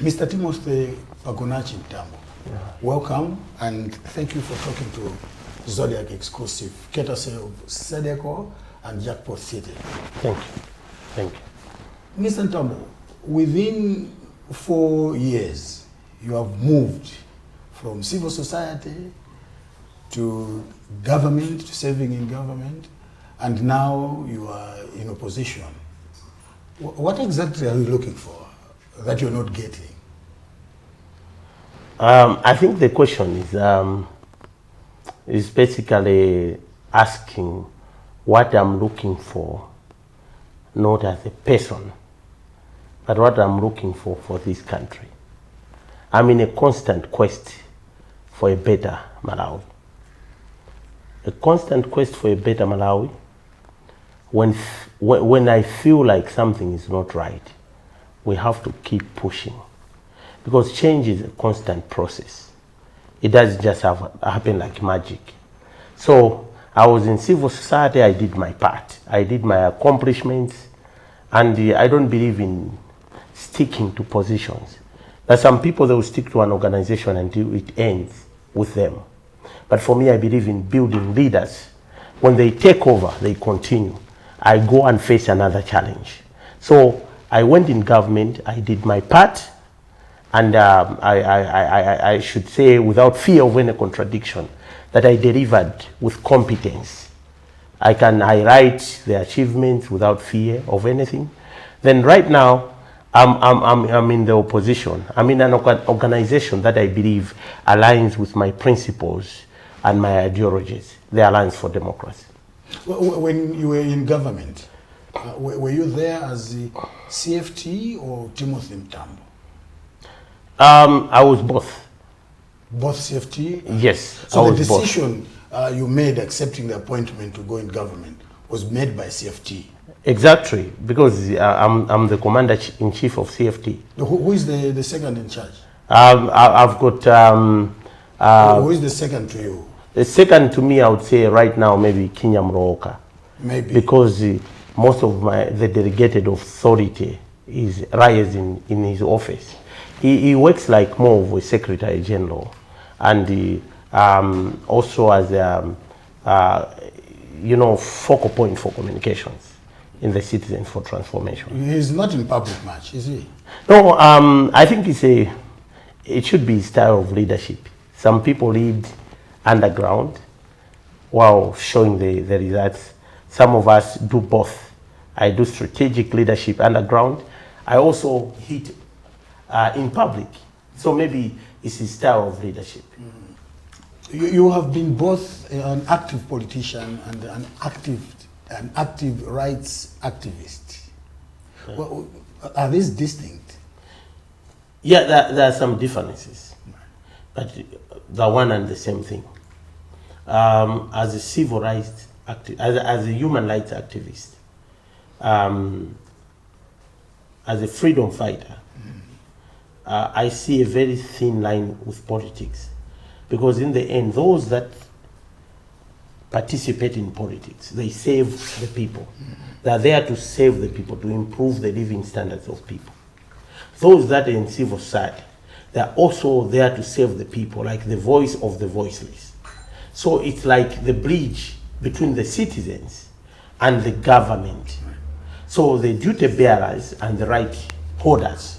Mr. Timothy Pagonachi Mtambo, welcome and thank you for talking to Zodiac Exclusive, courtesy of Sedeco and Jackpot City. Thank you. Thank you. Mr. Mtambo, within 4 years, you have moved from civil society to government, to serving in government, and now you are in opposition. What exactly are you looking for that you're not getting? I think the question is basically asking what I'm looking for, not as a person, but what I'm looking for this country. I'm in a constant quest for a better Malawi. A constant quest for a better Malawi. When I feel like something is not right, we have to keep pushing. Because change is a constant process. It doesn't just happen like magic. So I was in civil society, I did my part. I did my accomplishments, and I don't believe in sticking to positions. There are some people that will stick to an organization until it ends with them. But for me, I believe in building leaders. When they take over, they continue. I go and face another challenge. So I went in government, I did my part, and I should say without fear of any contradiction that I delivered with competence. I write the achievements without fear of anything. Then right now, I'm in the opposition. I'm in an organization that I believe aligns with my principles and my ideologies, the Alliance for Democracy. When you were in government, were you there as the CFT or Timothy Mtambo? I was both. Both CFT? Yes. So the decision you made accepting the appointment to go in government was made by CFT? Exactly, because I'm the commander-in-chief of CFT. Who is the second in charge? I've got... who is the second to you? The second to me, I would say right now, maybe Kinyam Rooka. Maybe. Because most of the delegated authority lies in his office. He works like more of a secretary general, and also as a focal point for communications in the Citizens for Transformation. He's not in public much, is he? No, I think it should be style of leadership. Some people lead underground while showing the results. Some of us do both. I do strategic leadership underground. I also hit in public. So maybe it's his style of leadership. You have been both an active politician and an active rights activist. Yeah. Well, are these distinct? Yeah, there are some differences, but the one and the same thing. As a civil rights as a human rights activist, as a freedom fighter, I see a very thin line with politics, because in the end, those that participate in politics, they save the people. They are there to save the people, to improve the living standards of people. Those that are in civil society, they are also there to save the people, like the voice of the voiceless. So it's like the bridge between the citizens and the government. So the duty bearers and the right holders.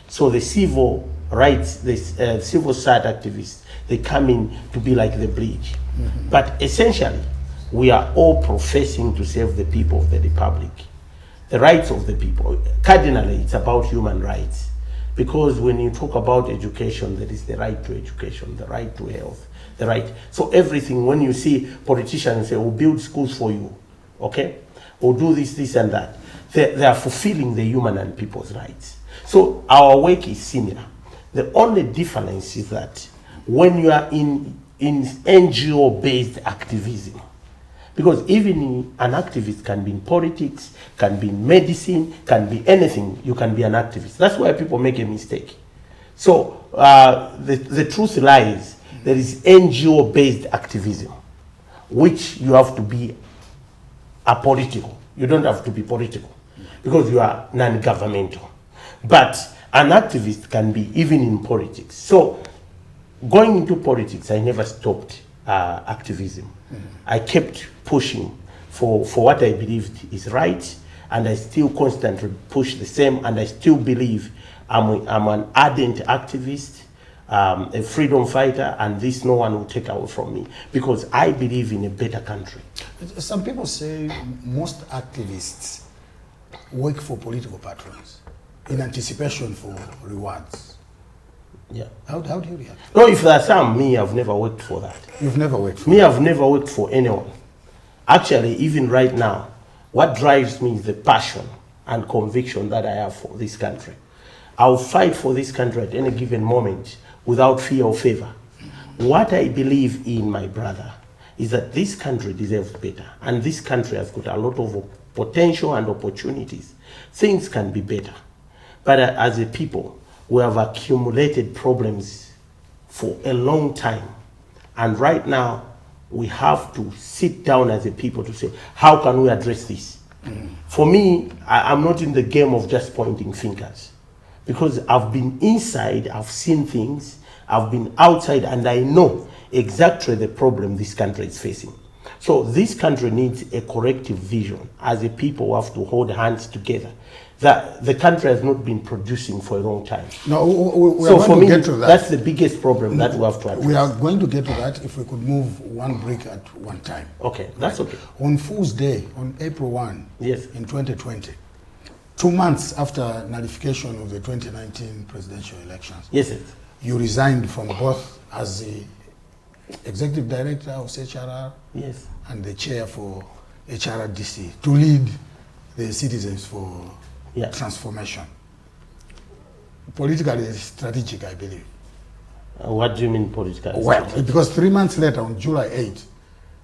So the civil rights, the civil society activists, they come in to be like the bridge. But essentially, we are all professing to save the people of the Republic. The rights of the people. Cardinally, it's about human rights. Because when you talk about education, there is the right to education, the right to health, the right. So everything, when you see politicians say, we'll build schools for you, okay? We'll do this, this, and that. They are fulfilling the human and people's rights. So our work is similar. The only difference is that when you are in NGO-based activism, because even an activist can be in politics, can be in medicine, can be anything, you can be an activist. That's why people make a mistake. So the truth lies, there is NGO-based activism, which you have to be apolitical. You don't have to be political, because you are non-governmental. But An activist can be even in politics. So going into politics, I never stopped activism. I kept pushing for what I believed is right, and I still constantly push the same, and I still believe I'm an ardent activist, a freedom fighter, and this no one will take away from me, because I believe in a better country. Some people say most activists work for political patrons in anticipation for rewards. Yeah. How do you react? No, if there are some, me, I've never worked for that. You've never worked for me? I've never worked for anyone. Actually, even right now, what drives me is the passion and conviction that I have for this country. I'll fight for this country at any given moment without fear or favor. What I believe in, my brother, is that this country deserves better, and this country has got a lot of potential and opportunities. Things can be better. But as a people, we have accumulated problems for a long time. And right now, we have to sit down as a people to say, how can we address this? For me, I'm not in the game of just pointing fingers, because I've been inside, I've seen things, I've been outside, and I know exactly the problem this country is facing. So this country needs a corrective vision. As a people, we have to hold hands together. That the country has not been producing for a long time. No, so for me, get to that. That's the biggest problem that we have to address. We are going to get to that if we could move one brick at one time. Okay, that's okay. On Fool's Day, on April 1, yes, in 2020, 2 months after nullification of the 2019 presidential elections, yes, you resigned from both as the executive director of CHRR, yes, and the chair for HRDC to lead the Citizens for Transformation. Politically strategic, I believe. What do you mean politically? Well, because 3 months later, on July 8th,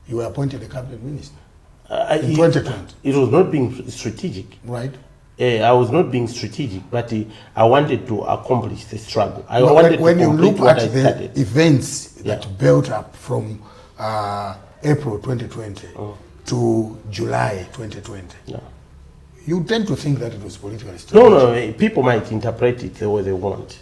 you were appointed a cabinet minister in 2020. It was not being strategic. Right. I was not being strategic, but I wanted to accomplish the struggle. When you look at the events that built up from April 2020 to July 2020, you tend to think that it was politically strategic. No, people might interpret it the way they want.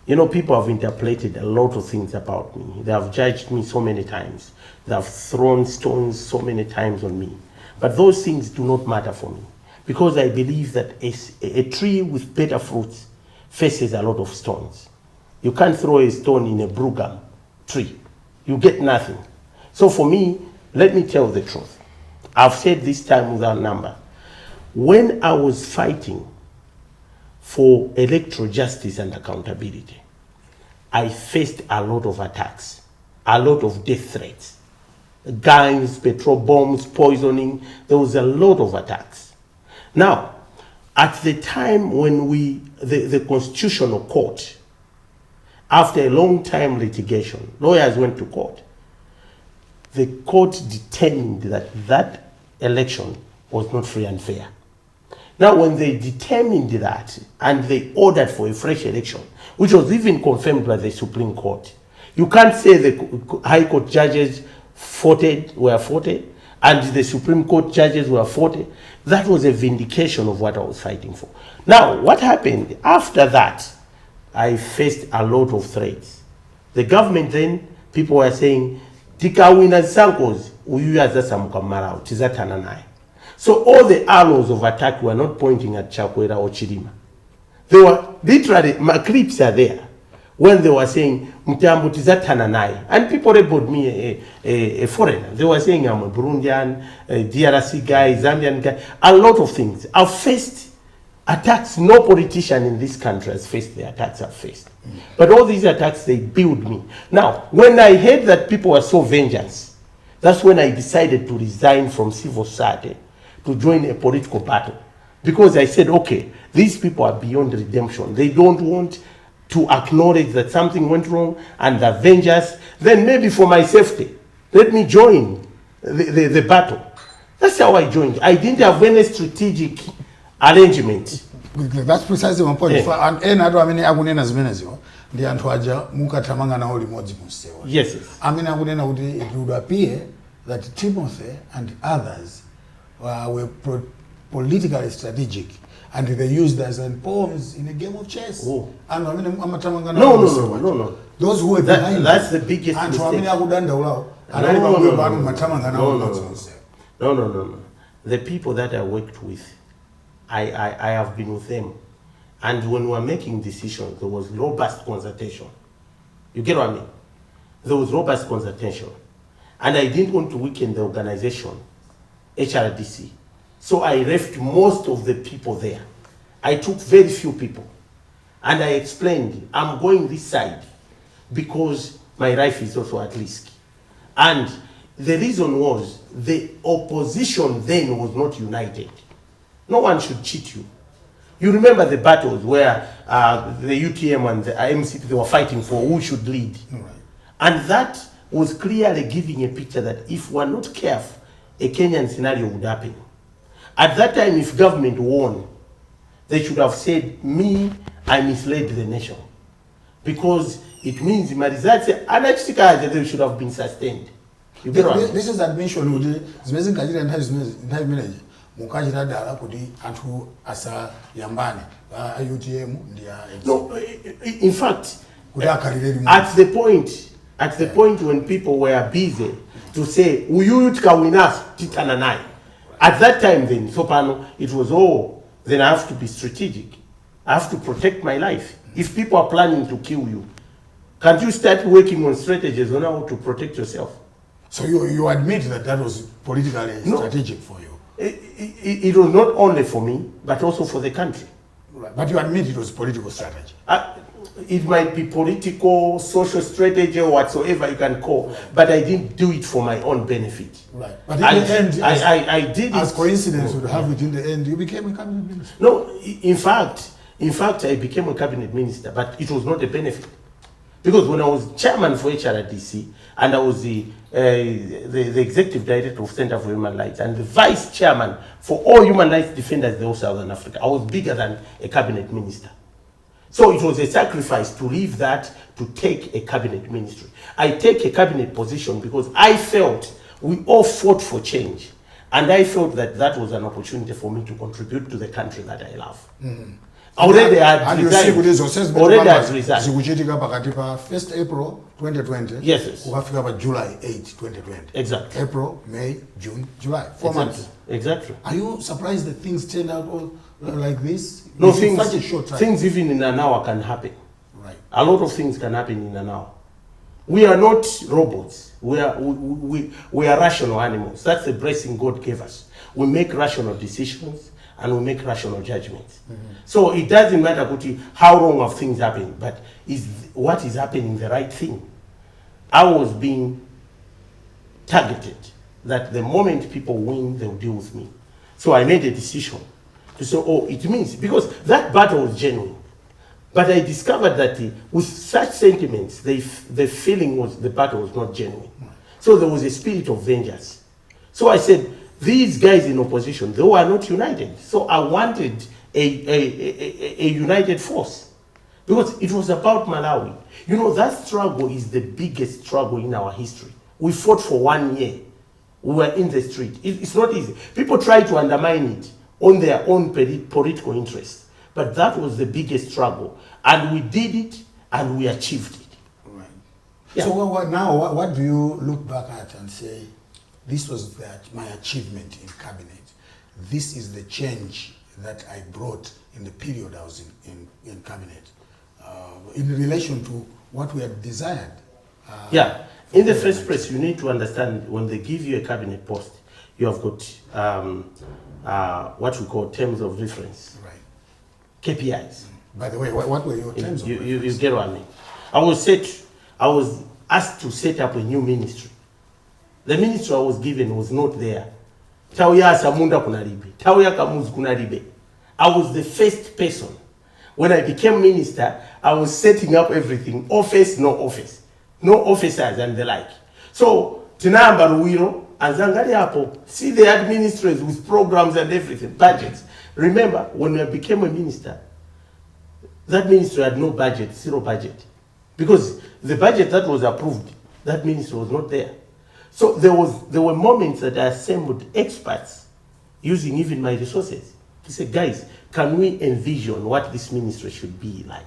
You know, people have interpreted a lot of things about me. They have judged me so many times. They have thrown stones so many times on me. But those things do not matter for me, because I believe that a tree with better fruits faces a lot of stones. You can't throw a stone in a blue gum tree. You get nothing. So for me, let me tell the truth. I've said this time without number. When I was fighting for electoral justice and accountability, I faced a lot of attacks, a lot of death threats, guns, petrol bombs, poisoning. There was a lot of attacks. Now, at the time when the Constitutional Court, after a long time litigation, lawyers went to court, the court determined that that election was not free and fair. Now, when they determined that and they ordered for a fresh election, which was even confirmed by the Supreme Court, you can't say the High Court judges were faulted and the Supreme Court judges were faulted. That was a vindication of what I was fighting for. Now, what happened after that? I faced a lot of threats. The government then, people were saying, Tika winners sankos, Malawi, tizatananai. So all the arrows of attack were not pointing at Chakwera or Chidima. They were literally, my clips are there, when they were saying, Mtambo tizatananai. And people labeled me a foreigner. They were saying I'm a Burundian, a DRC guy, Zambian guy, a lot of things. I've faced attacks. No politician in this country has faced the attacks I've faced. But all these attacks, they build me. Now, when I heard that people were so vengeance, that's when I decided to resign from civil society to join a political battle. Because I said, okay, these people are beyond redemption. They don't want to acknowledge that something went wrong and they're vengeance. Then maybe for my safety, let me join the battle. That's how I joined. I didn't have any strategic arrangement. That's precisely one point. And I mean, I the Antwaja Mukatamanga na oli moji musewa. Yes. I mean, it would appear that Timothy and others were politically strategic and they used as in pawns in a game of chess. Oh. And I mean, No. Those who were behind that's the biggest and mistake. No. The people that I worked with, I have been with them. And when we were making decisions, there was robust consultation. You get what I mean? There was robust consultation. And I didn't want to weaken the organization, HRDC. So I left most of the people there. I took very few people. And I explained, I'm going this side because my life is also at risk. And the reason was the opposition then was not united. No one should cheat you. You remember the battles where the UTM and the MCP, they were fighting for who should lead. Right. And that was clearly giving a picture that if we're not careful, a Kenyan scenario would happen. At that time, if government won, they should have said, I misled the nation. Because it means they should have been sustained. You get what I mean? This is admission. Antu asa yambani UTM no, in fact, at the point when people were busy to say uyutka winas titananai, at that time then sopano it was then I have to be strategic. I have to protect my life. If people are planning to kill you, can't you start working on strategies on how to protect yourself? So you admit that was politically strategic for you? It was not only for me, but also for the country. Right. But you admit it was political strategy? It might be political, social strategy, or whatsoever you can call, but I didn't do it for my own benefit. Right. But in the end, I did as it. Coincidence would have it in the end, you became a cabinet minister. No, in fact, I became a cabinet minister, but it was not a benefit. Because when I was chairman for HRDC, and I was the executive director of Center for Human Rights, and the vice chairman for all human rights defenders in Southern Africa, I was bigger than a cabinet minister. So it was a sacrifice to leave that to take a cabinet ministry. I take a cabinet position because I felt we all fought for change. And I felt that that was an opportunity for me to contribute to the country that I love. Mm-hmm. Already I had resigned. Already I had resigned. Zikachitika pakatipa 1st April 2020. Yes. Ukafika by July 8, 2020. Exactly. April, May, June, July. 4 months. Exactly. Are you surprised that things turned out all like this? No, such a short time. Things even in an hour can happen. Right. A lot of things can happen in an hour. We are not robots. We are rational animals. That's the blessing God gave us. We make rational decisions and we make rational judgments. Mm-hmm. So it doesn't matter how wrong of things happen, but is what is happening the right thing? I was being targeted that the moment people win, they'll deal with me. So I made a decision to say, it means, because that battle was genuine. But I discovered that with such sentiments, the feeling was the battle was not genuine. So there was a spirit of vengeance. So I said, these guys in opposition, they were not united. So I wanted a united force. Because it was about Malawi. You know, that struggle is the biggest struggle in our history. We fought for 1 year. We were in the street. It's not easy. People try to undermine it on their own political interests. But that was the biggest struggle. And we did it, and we achieved it. Right. Yeah. So what do you look back at and say, this was my achievement in cabinet. This is the change that I brought in the period I was in cabinet, in relation to what we had desired. In the first place, you need to understand when they give you a cabinet post, you have got what we call terms of reference. Right. KPIs. By the way, what were your terms of reference? You get what I mean. I was asked to set up a new ministry. The ministry I was given was not there. I was the first person. When I became minister, I was setting up everything. Office, no office. No officers and the like. So, Tinamba Ruiro, and Zangari Apo, see the administrators with programs and everything, budgets. Remember, when I became a minister, that ministry had no budget, zero budget. Because the budget that was approved, that ministry was not there. So there were moments that I assembled experts using even my resources to say, guys, can we envision what this ministry should be like?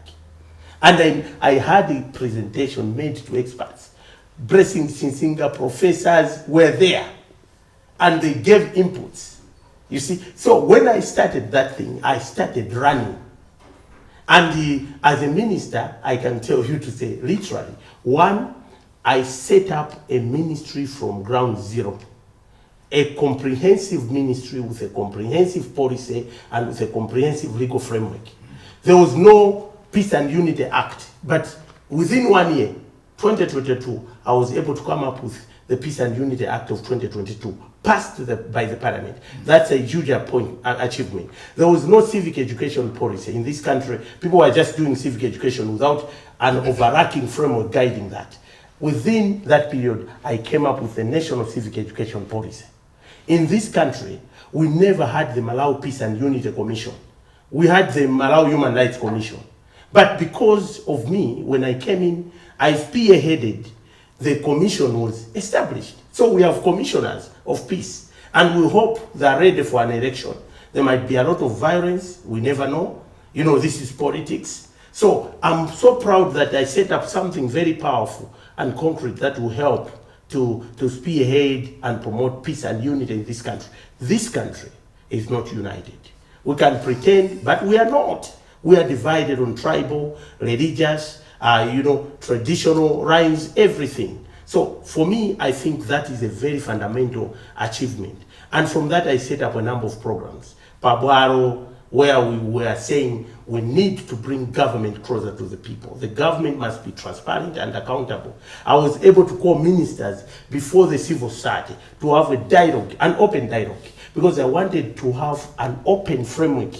And then I had a presentation made to experts. Blessing Sinsinga professors were there and they gave inputs. You see, so when I started that thing, I started running. And as a minister, I can tell you to say, literally, one, I set up a ministry from ground zero. A comprehensive ministry with a comprehensive policy and with a comprehensive legal framework. There was no Peace and Unity Act, but within 1 year, 2022, I was able to come up with the Peace and Unity Act of 2022, passed by the Parliament. That's a huge achievement. There was no civic education policy in this country. People were just doing civic education without an overarching framework guiding that. Within that period, I came up with the National Civic Education Policy. In this country, we never had the Malawi Peace and Unity Commission. We had the Malawi Human Rights Commission. But because of me, when I came in, I spearheaded, the commission was established. So we have commissioners of peace, and we hope they are ready for an election. There might be a lot of violence, we never know. You know, this is politics. So I'm so proud that I set up something very powerful and concrete that will help to spearhead and promote peace and unity in this country. This country is not united. We can pretend, but we are not. We are divided on tribal, religious, traditional lines, everything. So for me, I think that is a very fundamental achievement. And from that, I set up a number of programs. Pabwaro, where we were saying we need to bring government closer to the people. The government must be transparent and accountable. I was able to call ministers before the civil society to have a dialogue, an open dialogue, because I wanted to have an open framework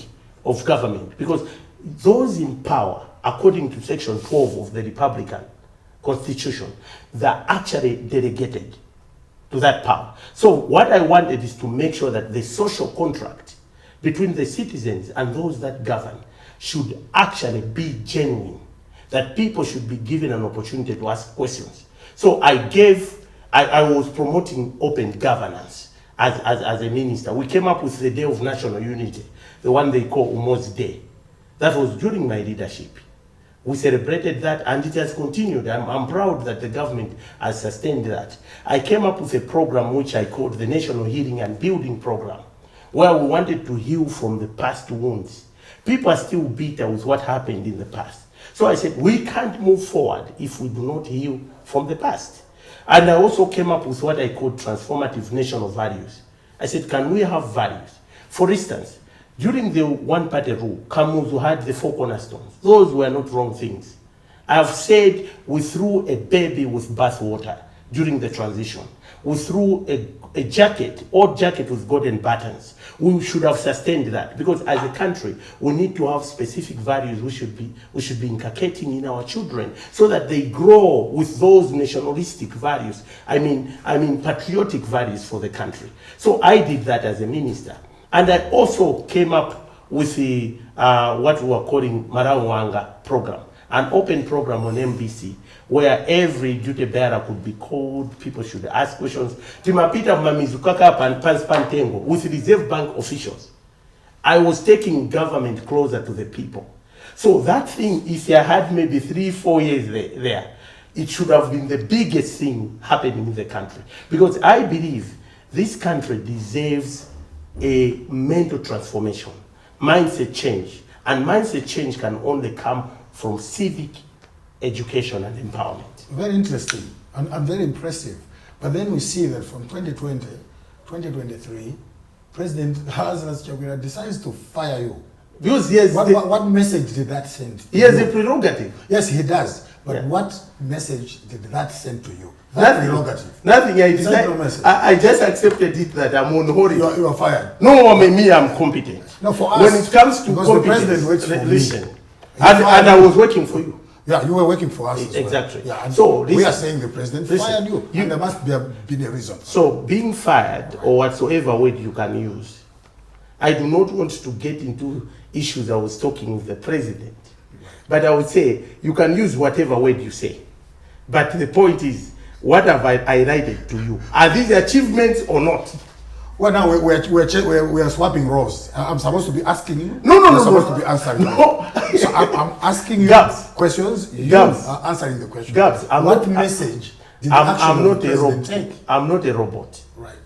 of government. Because those in power, according to Section 12 of the Republican Constitution, they're actually delegated to that power. So what I wanted is to make sure that the social contract between the citizens and those that govern should actually be genuine, that people should be given an opportunity to ask questions. So I was promoting open governance as a minister. We came up with the Day of National Unity, the one they call Umo's Day. That was during my leadership. We celebrated that, and it has continued. I'm proud that the government has sustained that. I came up with a program which I called the National Healing and Building Program, where we wanted to heal from the past wounds. People are still bitter with what happened in the past. So I said, we can't move forward if we do not heal from the past. And I also came up with what I called transformative national values. I said, can we have values? For instance, during the one-party rule, Kamuzu had the 4 cornerstones. Those were not wrong things. I have said we threw a baby with bathwater during the transition. We threw a jacket, old jacket with golden buttons. We should have sustained that, because as a country, we need to have specific values we should be inculcating in our children so that they grow with those nationalistic values. I mean patriotic values for the country. So I did that as a minister. And I also came up with the what we are calling Marawanga program, an open program on MBC, where every duty bearer could be called, people should ask questions. Timapita Mamizukaka and Panspantengo with Reserve Bank officials. I was taking government closer to the people. So that thing, if I had maybe 3-4 years there, it should have been the biggest thing happening in the country. Because I believe this country deserves a mental transformation, mindset change. And mindset change can only come from civic education and empowerment. Very interesting and very impressive. But then we see that from 2020, 2023, President Lazarus Chakwera decides to fire you. Because he has what message did that send? He has a prerogative. Yes, he does. But yeah. What message did that send to you? Nothing. Prerogative. Nothing. I just accepted it that I'm on holiday. You are fired. No, I'm competent. No, for us. When it comes to because competence, the president works for listen. me. And I was working for you. Yeah, you were working for us. Exactly. Well. Yeah, and so we are saying the president fired you. And there must been a reason. So being fired or whatsoever word you can use, I do not want to get into issues I was talking with the president. But I would say you can use whatever word you say. But the point is, what have I highlighted to you? Are these achievements or not? Well, now we're swapping roles. I'm supposed to be asking you. No. You're supposed to be answering. No. So I'm asking you Gabs. questions. You Gabs. are answering the questions. Gabs, what message did the action I'm of not the a president robot. take? I'm not a robot. Right.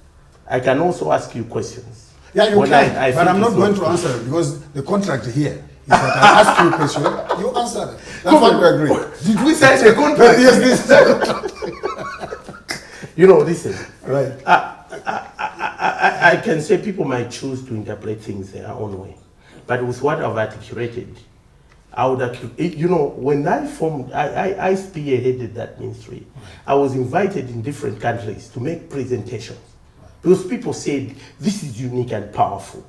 I can also ask you questions. Yeah, you When can. I But think I'm not it's going to answer it because the contract here is that I ask you a question, you answer it. That's why we agree. Did we sign a contract? Yes, this is a contract. You know, listen. Right. I can say people might choose to interpret things their own way, but with what I've articulated, I would, you know, when I formed, I spearheaded that ministry. I was invited in different countries to make presentations because people said this is unique and powerful.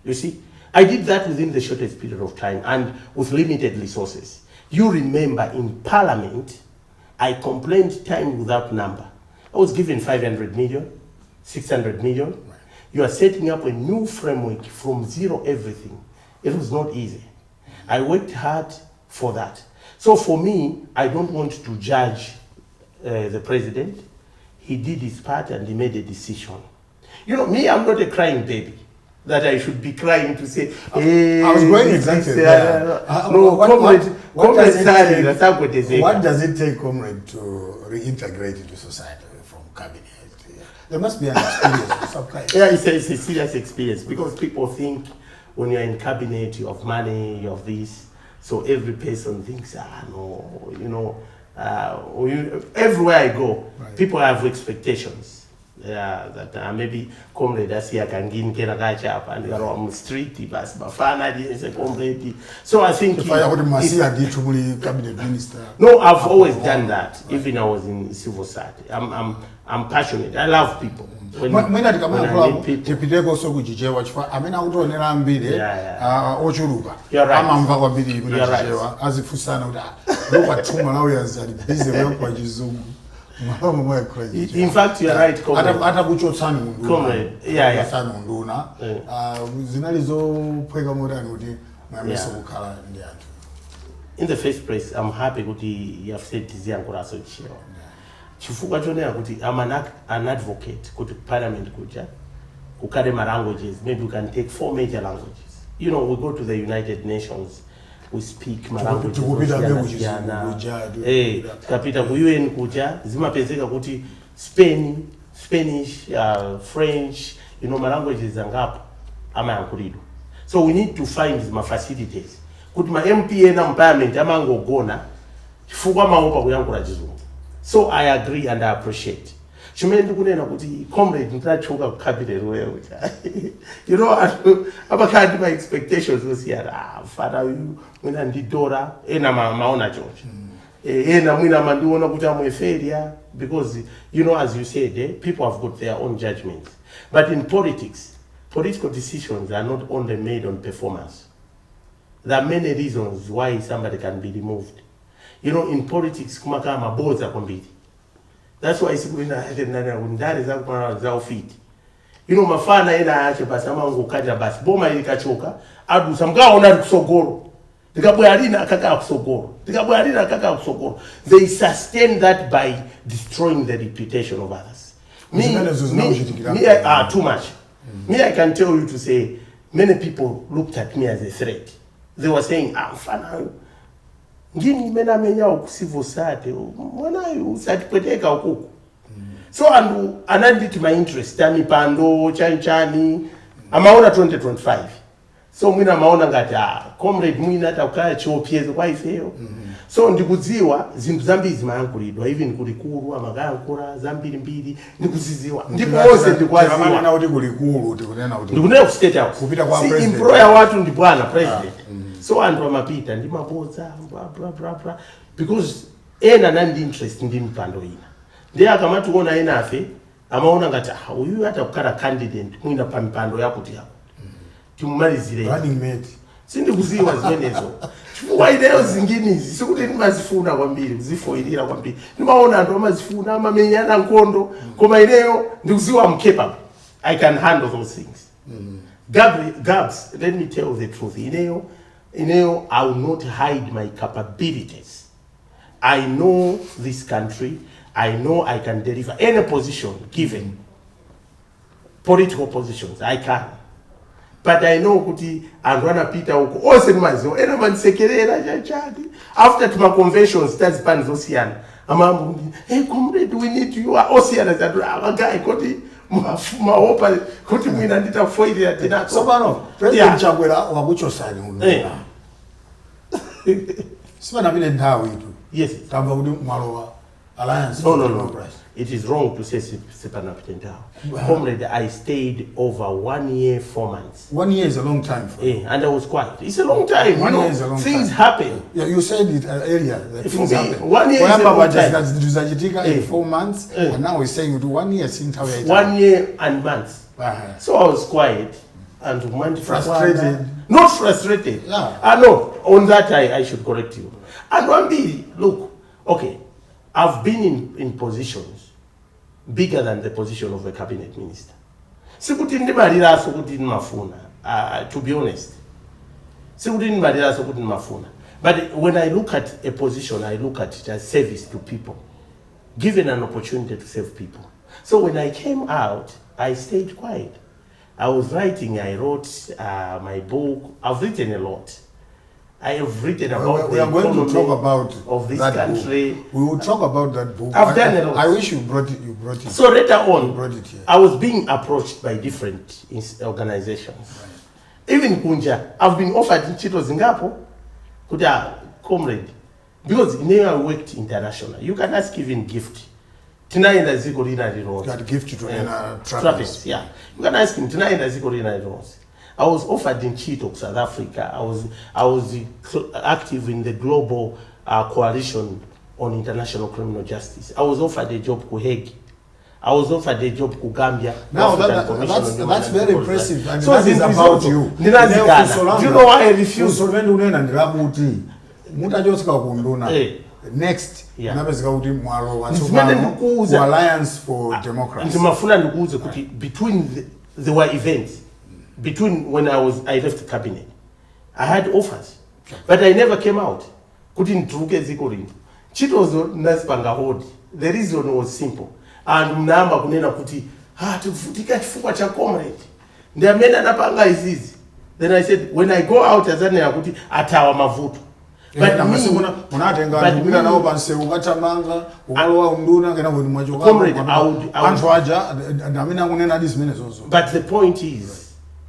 You see, I did that within the shortest period of time and with limited resources. You remember in Parliament, I complained time without number. I was given 500 million, 600 million. Right. You are setting up a new framework from zero everything. It was not easy. I worked hard for that. So for me, I don't want to judge the president. He did his part and he made a decision. You know, me, I'm not a crying baby that I should be crying to say, hey, I was going exactly there. No, what does it take, comrade, to reintegrate into society from cabinet? There must be an experience of some kind. Yeah, it's a serious experience because people think when you're in cabinet, you have money, you have this. So every person thinks, no, you know, everywhere I go, right. People have expectations. That maybe comrade asiya kangini kena kacha and you are on the street bas bafana is a comrade. So I think cabinet minister. No, I've always done that. Right. Even I was in civil society. I'm passionate. I love people. When I meet people. You're right. In fact, you are right, comrade. In the first place, I'm happy that you have said this. I'm an advocate. Go to parliament, go carry my languages. Maybe we can take 4 major languages. You know, we go to the United Nations. We speak my language. Kapita ku UN kuja zimapezeka kuti Spanish, French, you know, my languages zangapo ama yankulidwa. So we need to find my facilities. Kuti my MPA na parliament ama ngogona chifukwa maopa kuyankula chizungu. So I agree and I appreciate. Chimene ndikunena kuti comrade ntachoka ku cabinet wewe. You know, abakandi my expectations was here. Father you mwina ndidora ena maona George. Ena mwina mandiona kuti amwe failure because you know, as you said, people have got their own judgments. But in politics, political decisions are not only made on performance. There are many reasons why somebody can be removed. You know, in politics kumaka maboza kwambiri. That's why sikulina ndari za fit. You know, mafana ena ache basi ama ngokaja basi boma ilikachoka adu samgaona kusogoro. Tikabwalina akaka kusogoro. Tikabwalina akaka kusogoro. They sustain that by destroying the reputation of others. Me too much. Me, I can tell you to say many people looked at me as a threat. They were saying, mfana ngini mena menya civil society mwana usatipweteka huko. So ananditi my interest tami pando chani amaona 2025. So mwina maona ngati comrade mwina atakaya chiopyezo kwa ifeyo. So ndikudziwa zinthu zambiri zimayankulidwa even kulikulu amakayankula zambiri mbiri ndikuziziwa ndipose ndikwaziwa amana kuti kulikulu tikunena kuti ndikunena ku state house kupita kwa president employer watu ndi bwana president. So anthu amapita ndi mabodza bla because ena nandi interest ndi mpando ina ndiye akamationa ena afe amaona ngati uyu atakukhala candidate mwina pa mpando yakuti yako timumalizire running mate sindikuziwa zimenezo chifukwa ineyo zinginizi sikuti ndimazifuna kwambiri kuzifoyirira kwambiri ndimaona anthu amazifuna amamenyana nkhondo koma ineyo ndikuziwa I'm capable. I can handle those things. Gabs, let me tell you the truth. Ineyo, I will not hide my capabilities. I know this country. I know I can deliver any position given. political positions. I can. But I know kuti and when Peter uko ose mazo ena mansekerera chachati after tuma conventions that's pan zosiana amambo hey comrade we need you osiana that guy kuti maopa kuti mwina ndita foile tena so bano president Chagwera wakuchosani uno sibana vile ndawo itu yes tamba kuti mwalowa alliance no. It is wrong to say Sipanapitentao. Comrade, I stayed over 1 year, 4 months. 1 year is a long time for you. And I was quiet. It's a long time. 1 year is a long time. Things happen. Yeah, you said it earlier. Things happen. 1 year is a long time. Judicial in 4 months, and now we're saying you do 1 year since how 1 year and months. So I was quiet and frustrated. Not frustrated. Yeah. No, on that I should correct you. And one be look, okay, I've been in positions bigger than the position of a cabinet minister. To be honest. But when I look at a position, I look at it as service to people, given an opportunity to serve people. So when I came out, I stayed quiet. I was writing, I wrote my book. I've written a lot. I have written about we are going to talk about of this country. Book. We will talk about that book. I've done a lot. I wish you brought it. So later on, brought it here. I was being approached by different organizations. Right. Even Kunja, I've been offered in Chito Zingapo, Kuda comrade, because I worked international. You can ask even gift. Tonight as you go in that gift to Trappist. Yeah, you can ask him tonight as you go in I was offered in Chito, South Africa. I was active in the global coalition on international criminal justice. I was offered a job to Hague. I was offered a job to Gambia. Now that's very impressive. And so that is about you. Do you know why I refused? Next, Alliance for Democracy. Between there were events. Between when I left the cabinet, I had offers, but I never came out. Couldn't truke zikorinto. Chitozo nasipanga hodi. The reason was simple. And mnamba kunena kuti tufutika chifukwa cha comrade. Ndiamenda napanga izizi. Then I said when I go out azania kuti atawa mavuto. But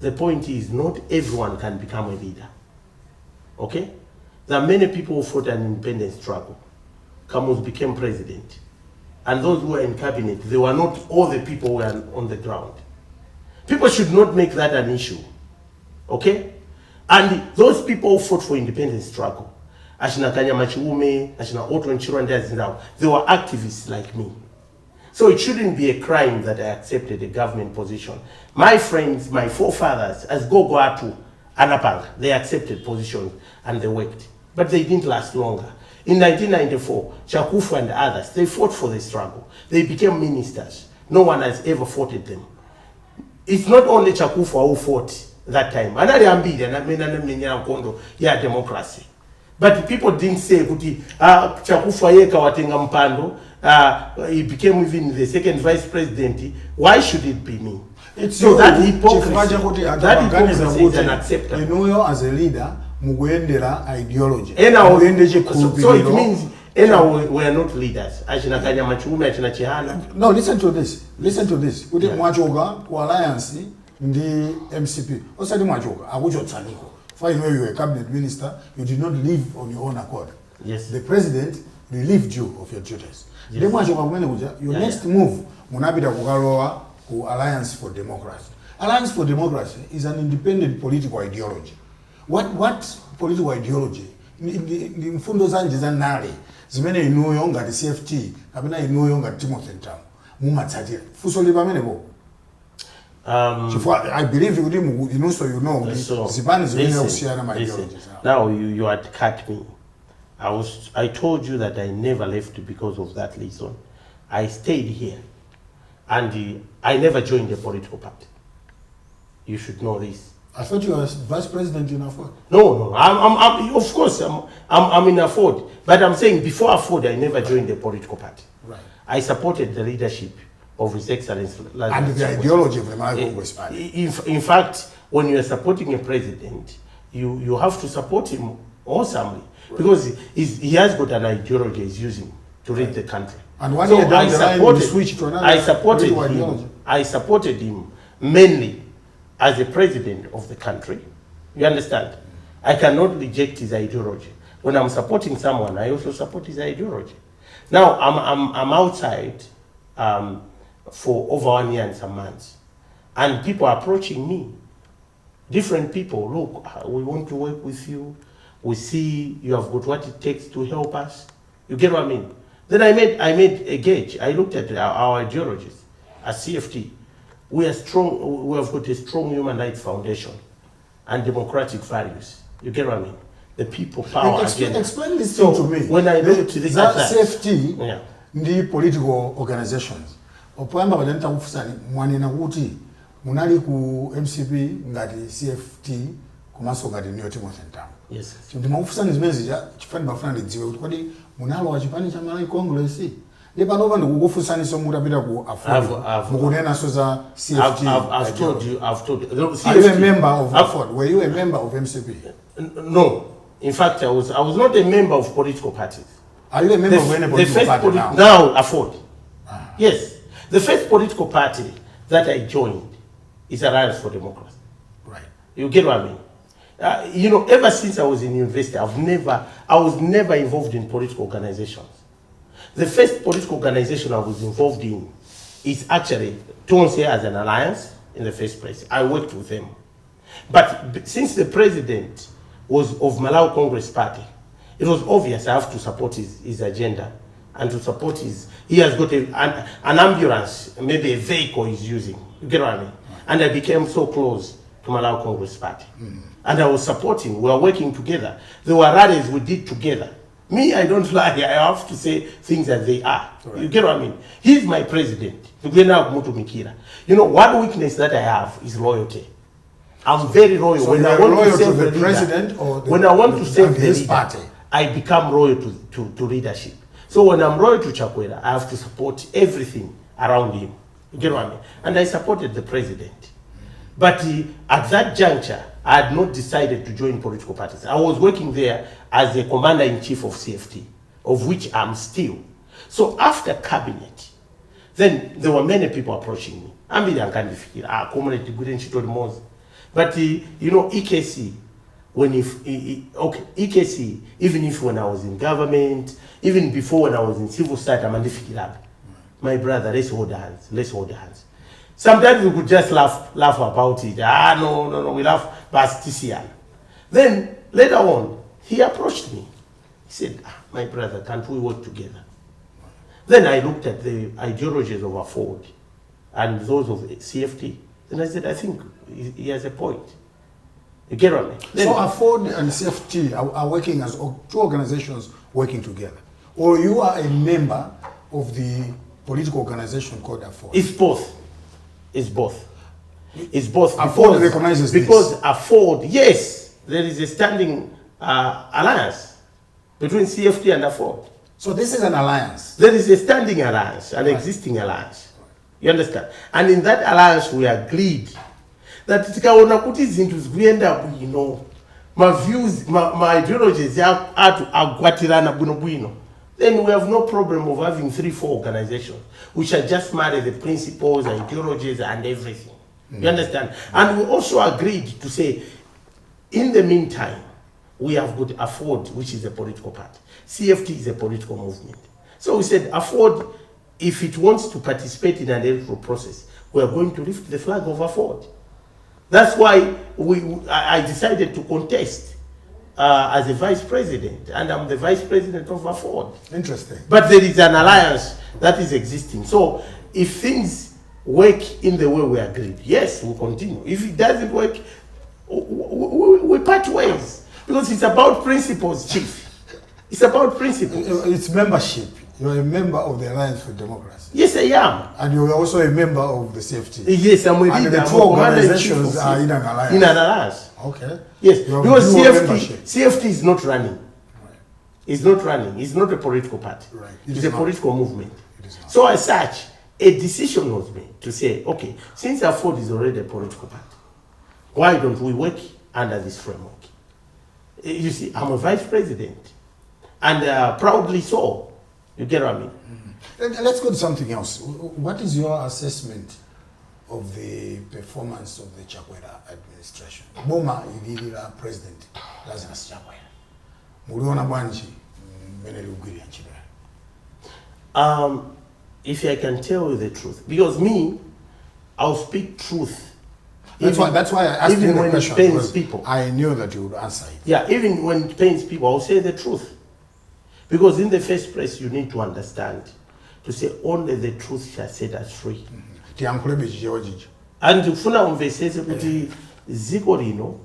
the point is not everyone can become a leader. Okay? There are many people who fought an independence struggle. Camus became president. And those who were in cabinet, they were not all the people who were on the ground. People should not make that an issue. Okay? And those people who fought for independence struggle, Ashina Kanya Machiume, Ashina Otto and Chiranda, they were activists like me. So it shouldn't be a crime that I accepted a government position. My friends, my forefathers, as Gogo Atu, Anapang, they accepted positions and they worked. But they didn't last longer. In 1994, Chakufu and others, they fought for the struggle. They became ministers. No one has ever fought them. It's not only Chakufu who fought that time. Yeah, democracy. But people didn't say, Chakufu ayeka watenga mpando, he became even the second vice president. Why should it be me? It's so that hypocrisy is unacceptable. You know, as a leader, muguendera ideology. So it means we are not leaders. No, listen to this. Listen to this. Kuti mwachoka ku alliance ndi MCP. Osati mwachoka, akuchotsaniko. For you know you were a cabinet minister, you did not leave on your own accord. Yes. The president relieved you of your duties. Yes. Your next move, munapita kukalowa ku Alliance for Democracy. Alliance for Democracy is an independent political ideology. What political ideology? Mfundo zanje zanale zimene inuyo ngati CFT kapena inuyo ngati Timothy Mtambo mumatsatira fuso libamene bo. I believe you know, so you know. Now you had cut me. I told you that I never left because of that reason. I stayed here, and I never joined a political party. You should know this. I thought you were vice president in Afford. No. I'm of course I'm in Afford, but I'm saying before Afford I never joined a political party. Right. I supported the leadership of His Excellency. And the ideology of the Malawi Congress Party. In fact, when you are supporting a president, you have to support him awesomely, because he has got an ideology he's using to lead the country. And one year down the line, you switch to another ideology. I supported him mainly as the president of the country. You understand? I cannot reject his ideology. When I'm supporting someone, I also support his ideology. Now, I'm outside for over 1 year and some months, and people are approaching me. Different people, look, we want to work with you. We see you have got what it takes to help us. You get what I mean? Then I made a gauge. I looked at our ideologies as CFT. We are strong. We have got a strong human rights foundation and democratic values. You get what I mean? The people power agenda. Explain this thing to me. When I look to this CFT, the political organizations. Opoyamba badanta kufusani mwanena kuti munali ku MCP ngati CFT komanso ngati New Timothy Mtambo. Yes. Ndimafusani zimezi chifani bafuna ndidziwe kuti kodi munalo wa chipani cha Malawi Congress. Ndi panopa ndikukufusani so mutapita ku Afford. Mukunena so za CFT. I've told you. Are you a member of Afford? Were you a member of MCP? No. In fact, I was not a member of political parties. Are you a member of any political party now? Now, Afford. Yes. The first political party that I joined is Alliance for Democracy. Right. You get what I mean? Ever since I was in university, I was never involved in political organizations. The first political organization I was involved in is actually Tonse as an alliance in the first place. I worked with them. But since the president was of Malawi Congress Party, it was obvious I have to support his agenda and to support he has got an ambulance, maybe a vehicle he's using. You get what I mean? And I became so close to Malawi Congress Party. And I was supporting, we were working together. There were rallies we did together. Me, I don't lie, I have to say things as they are. Right. You get what I mean? He's my president. One weakness that I have is loyalty. I'm very loyal. So when I want to save the president or when I want to save his party, I become loyal to leadership. So when I'm loyal to Chakwera, I have to support everything around him. You get what I mean? And I supported the president. But at that juncture, I had not decided to join political parties. I was working there as the commander-in-chief of CFT, of which I'm still. So after cabinet, then there were many people approaching me. I'm really but EKC, EKC, even if when I was in government, even before when I was in civil society, my brother, let's hold hands. Sometimes we could just laugh about it. No, we laugh past TCN. Then later on, he approached me. He said, my brother, can't we work together? Then I looked at the ideologies of Afford and those of CFT. Then I said, I think he has a point. You get what I mean? So Afford and CFT are working as two organizations working together. Or you are a member of the political organization called Afford? It's both. It's both. It's both. Afford recognizes because Afford, yes, there is a standing alliance between CFT and Afford. So this is an alliance? There is a standing alliance, an existing alliance. You understand? And in that alliance, we agreed that my views, my ideologies are to agwatirana buino. Then we have no problem of having 3-4 organizations which are just married the principles, ideologies, and everything. You understand? And we also agreed to say, in the meantime, we have got Afford, which is a political party. CFT is a political movement. So we said, Afford, if it wants to participate in an electoral process, we are going to lift the flag of Afford. That's why I decided to contest as a vice president, and I'm the vice president of Afford. Interesting. But there is an alliance that is existing. So if things work in the way we agreed, yes, we'll continue. If it doesn't work, we part ways. Because it's about principles, Chief. It's about principles. It's membership. You're a member of the Alliance for Democracy. Yes, I am. And you're also a member of the CFT. Yes, I'm a leader. And the two organizations are in an alliance. In an alliance. Okay. Yes, because CFT is not running. Right. It's not running. It's not a political party. Right. It's a political movement. So as such, a decision was made to say, okay, since Afford is already a political party, why don't we work under this framework? You see, I'm a vice president, and proudly so. You get what I mean? Let's go to something else. What is your assessment of the performance of the Chakwera administration? Boma ililira president Lazarus Chakwera. Muliona bwanji meneli ugwiri nchini. If I can tell you the truth, because me, I'll speak truth. That's why I asked you the question. Even when it pains people. I knew that you would answer it. Yeah, even when it pains people, I'll say the truth. Because in the first place, you need to understand, to say only the truth shall set us free. And ufuna umvesese kuti ziko lino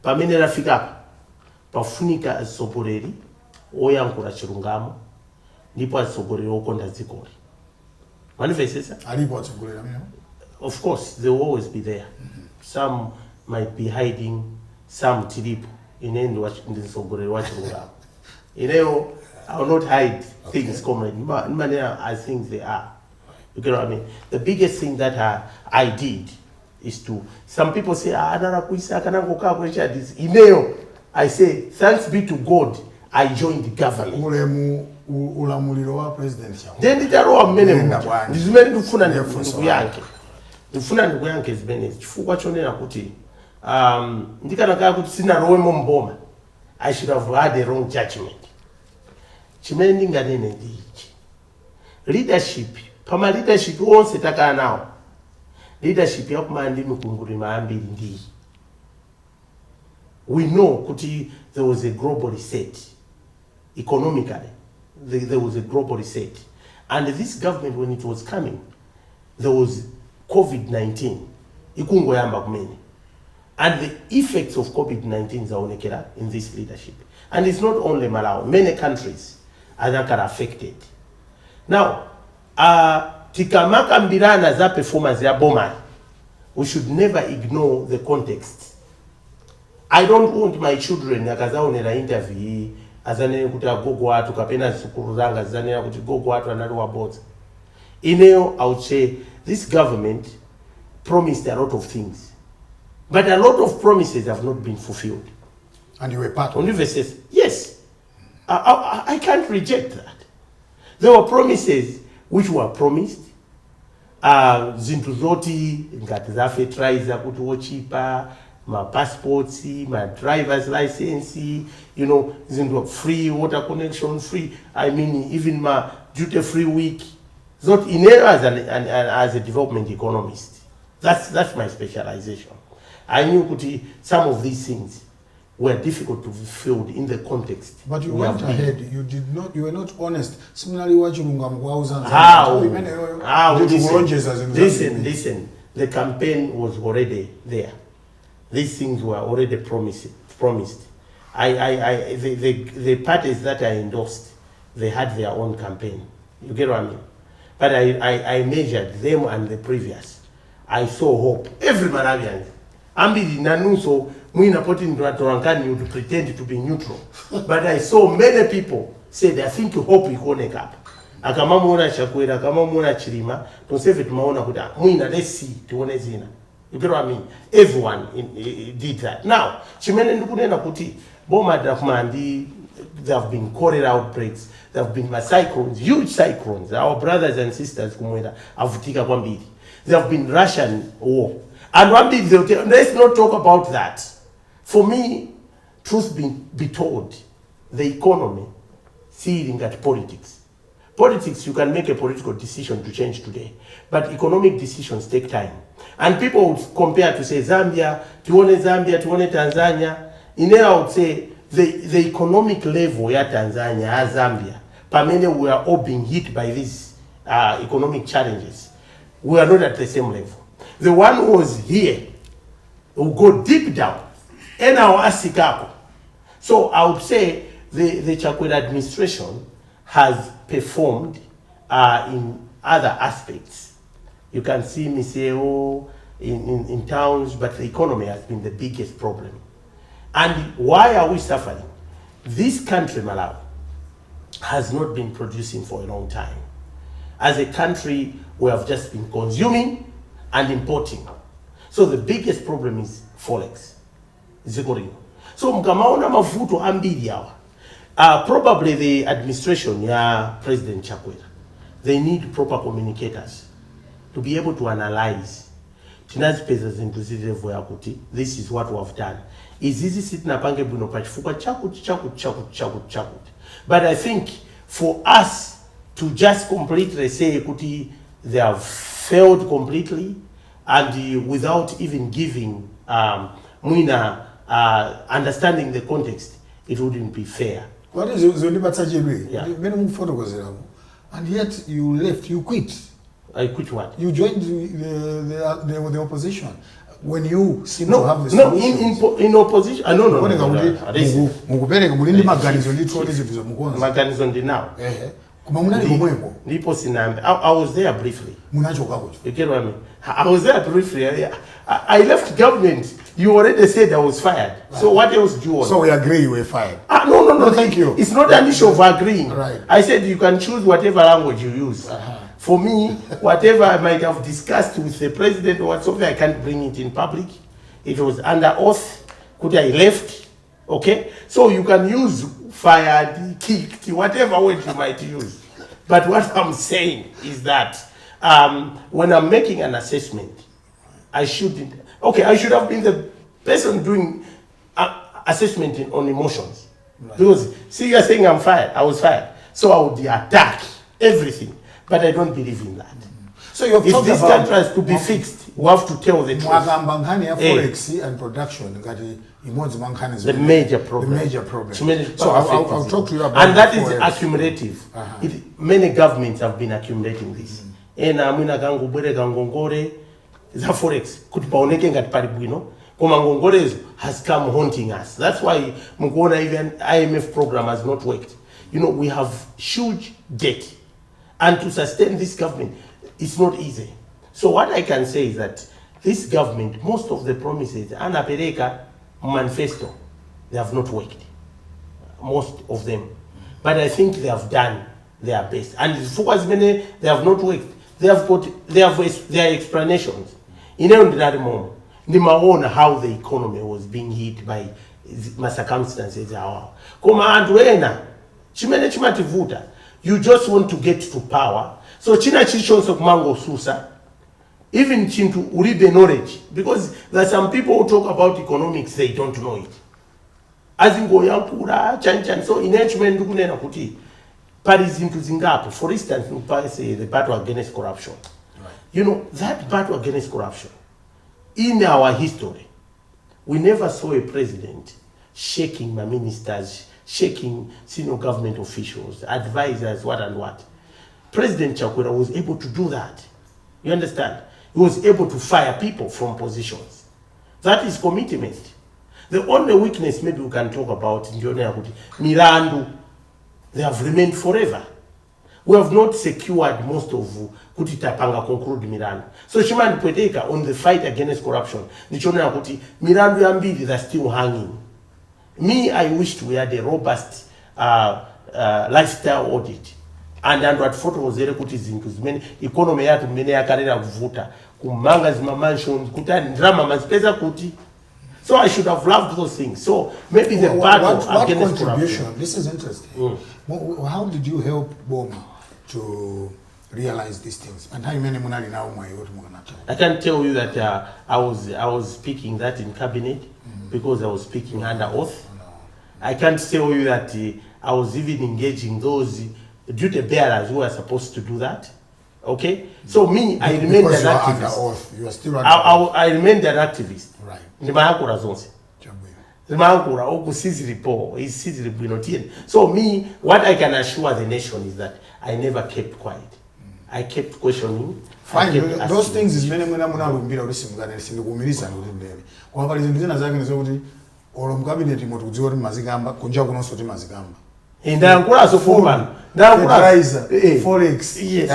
pamene lafika pafunika asogoleri oyankhula chilungamo ndipo asogoleri okonda zikoli. Manifesesa? Alipo asogoleri amene? Of course, they will always be there. Some might be hiding, some tilipo inendo asogoleri wa chilungamo. I will not hide things comrade. I think they are. You get what I mean? The biggest thing that I did is to, some people say, I say, thanks be to God, I joined the government. Then it are all many I should have had a wrong judgment. Leadership, pama leadership onse taka now. Leadership yakumandi mukunguri maambi ndi. We know kuti there was a global reset. Economically, there was a global reset. And this government, when it was coming, there was COVID-19. Ikungo yamba kumene. And the effects of COVID-19 zaonekera in this leadership. And it's not only Malawi, many countries are affected. Now, tikamaka mbirana za performance ya Boma, we should never ignore the context. I don't want my children yakazaonera interview azanene kuti agogo watu kapena sukuru zanga zanena kuti gogo watu analiwa boza. Ineo, I would say this government promised a lot of things, but a lot of promises have not been fulfilled. And you were part of it? Yes. I can't reject that. There were promises which were promised. Zintu zoti ngati za fertilizer kuti wochipa, my passports, my driver's license, you know, zintu free water connection, free. I mean, even my duty-free week. That in as a development economist, that's my specialization. I knew kuti some of these things were difficult to be filled in the context. But you went ahead. You were not honest. Similarly, what you listen. The campaign was already there. These things were already promised. The parties that I endorsed, they had their own campaign. You get what I mean? But I measured them and the previous. I saw hope. Every Malawian. To pretend to be neutral. But I saw many people say they think hope is going up. Akamamona Chakwera, akamamona Chilima, don't say it maona kuda. Muina, let's see, tuone zina. You get what I mean? Everyone did that. Now, Chimene Nukunena Kuti, Boma Dafmandi, there have been cholera outbreaks, there have been cyclones, huge cyclones. Our brothers and sisters, Kumweda, Avutika Kwambidi. There have been Russian war. And one thing, let's not talk about that. For me, truth be told, the economy, seeing at politics. Politics, you can make a political decision to change today, but economic decisions take time. And people would compare to say Zambia, tuone Tanzania. In there, I would say the economic level ya Tanzania, Zambia, Pamene, we are all being hit by these economic challenges. We are not at the same level. The one who was here will go deep down. And our Asikako. So I would say the Chakwera administration has performed in other aspects. You can see Miseo in towns, but the economy has been the biggest problem. And why are we suffering? This country, Malawi, has not been producing for a long time. As a country, we have just been consuming and importing. So the biggest problem is forex. So mkamaona mavuto ambili yawa. Probably the administration ya President Chakwera, they need proper communicators to be able to analyze. This is what we have done. Is easy sitting up and but I think for us to just completely say they have failed completely and without even giving understanding the context, it wouldn't be fair. What is yeah. And yet you left, you quit. I quit what? You joined the opposition. When you seem no, to have the no, solutions. in opposition. No. I was there briefly. You get what I mean? I was there briefly. I left government. You already said I was fired. Right. So what else do you want? So we agree you were fired. No, thank you. It's not an issue of agreeing. Right. I said you can choose whatever language you use. For me, whatever I might have discussed with the president or whatsoever, I can't bring it in public. It was under oath. Could I left? Okay? So you can use fired, kicked, whatever word you might use. But what I'm saying is that when I'm making an assessment, I should have been the person doing assessment on emotions. Right. Because, see, you're saying I'm fired. I was fired. So I would attack everything. But I don't believe in that. So you've if this country has to be fixed, we have to tell the truth. Forex and production, the major problem. The major problem. So I'll talk to you about and that is accumulative. Many governments have been accumulating this. And amwina kangubwere kangongore the forex kutipaoneke ngati pali bwino koma ngongorezo has come haunting us. That's why mukona even IMF program has not worked. You know, we have huge debt. And to sustain this government, it's not easy. So what I can say is that this government, most of the promises, Anapereka manifesto, they have not worked. Most of them. But I think they have done their best. And for as many they have not worked, they have their explanations. In every moment, nimaona how the economy was being hit by my circumstances. You just want to get to power. So China chichons of Mango Susa, even Chintu Uribe knowledge, because there are some people who talk about economics, they don't know it. As in Goyampura, Chan, so in Henchman Dukunena Kuti, Paris into Zingapo, for instance, the battle against corruption. Right. You know, that battle against corruption, in our history, we never saw a president shaking my ministers, shaking senior government officials, advisors, what and what. President Chakwera was able to do that. You understand? He was able to fire people from positions. That is commitment. The only weakness maybe we can talk about in Mirandu, they have remained forever. We have not secured most of Kutitapanga conclude Mirandu. So Shiman Pweteka on the fight against corruption, Nichona Kuti, Mirandu Ambidi, they're still hanging. Me, I wished we had a robust lifestyle audit. And what photo was there kuti zinthu zimene economy yathu mmene yakalera kuvuta kumanga zima mansions kuti drama mazipeza kuti. So I should have loved those things. So maybe the battle against corruption. This is interesting. How did you help Boma to realize these things? And how many munali now I can tell you that I was speaking that in cabinet because I was speaking under oath. I can't tell you that I was even engaging those duty bearers who are supposed to do that. Okay? So me, I remained an activist. Under oath. You are still under oath. I remained an activist. Right. So me, what I can assure the nation is that I never kept quiet. I kept questioning. Fine, those things is many lumbira ulisimugana sindikumirisa ndendele. Kwa pali zinthu zina zake nizokuti olo mkabineti moto kudziwa kuti mazigamba kunja kunonso kuti mazigamba. Ndakulaso foreman. Forex. Yes.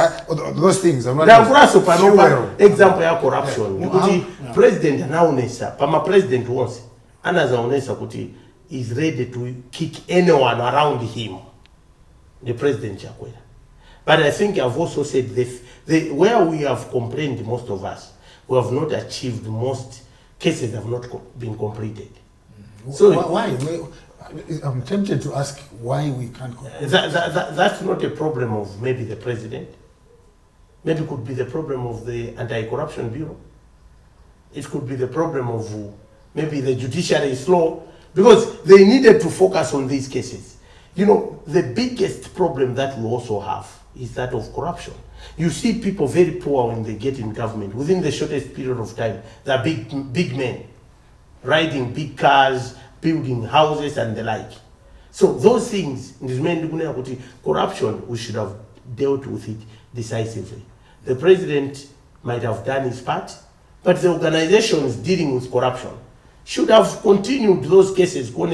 Those things. Ndakulaso panopa example ya corruption. Kuti president anaonesa, pama president once, anazaonesa kuti is ready to kick anyone around him. The president Chakwera. But I think I've also said this, where we have complained, most of us, we have not achieved, most cases have not been completed. So why? I'm tempted to ask why we can't complete. That's not a problem of maybe the president. Maybe it could be the problem of the Anti-Corruption Bureau. It could be the problem of maybe the judiciary is slow, because they needed to focus on these cases. You know, the biggest problem that we also have is that of corruption. You see people very poor when they get in government. Within the shortest period of time, they're big men, riding big cars, building houses and the like. So those things, corruption, we should have dealt with it decisively. The president might have done his part, but the organizations dealing with corruption should have continued those cases. So,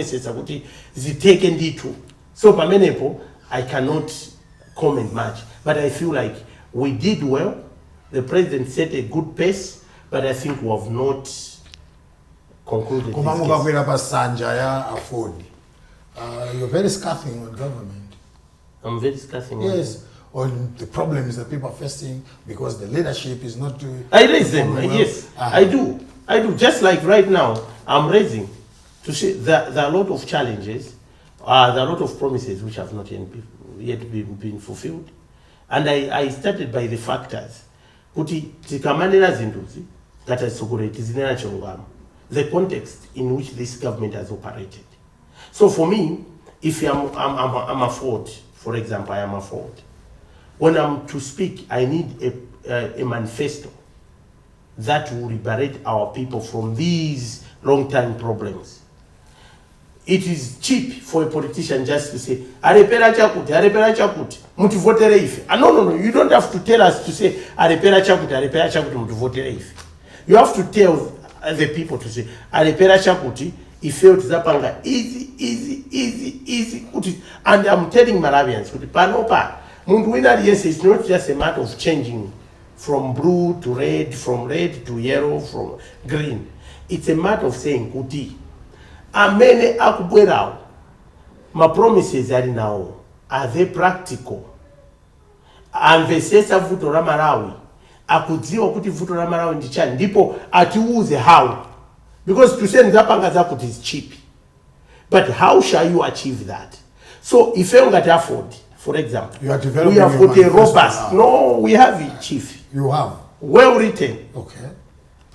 Pamenepo, I cannot comment much, but I feel like we did well. The president set a good pace, but I think we have not concluded this case. You're very scathing on government. I'm very scathing. Yes, on the problems that people are facing because the leadership is not doing. I raise them, well. Yes, I do. Just like right now, I'm raising to say that there are a lot of challenges, there are a lot of promises which have not yet been fulfilled. And I started by the factors. The context in which this government has operated. So for me, if I'm a Ford, for example, I am a Ford. When I'm to speak, I need a manifesto that will liberate our people from these long-time problems. It is cheap for a politician just to say, arepera chakuti, mutu votere ife. No, you don't have to tell us to say, arepera chakuti, mutu votere ife. You have to tell the people to say, arepera chakuti, ife utizapanga, easy. And I'm telling Malawians, panopa, mundu wina yes, it's not just a matter of changing from blue to red, from red to yellow, from green. It's a matter of saying, kuti, amene akubwerawo, my promises are now, are they practical? Amvesesa vuto la Malawi, akudziwa kuti vuto la Malawi ndi chani, ndipo atiuze how. Because to say nzapanga zakuti is cheap. But how shall you achieve that? So if you don't afford, for example, we have got a robust, no, we have it, Chief. You have? Well written. Okay.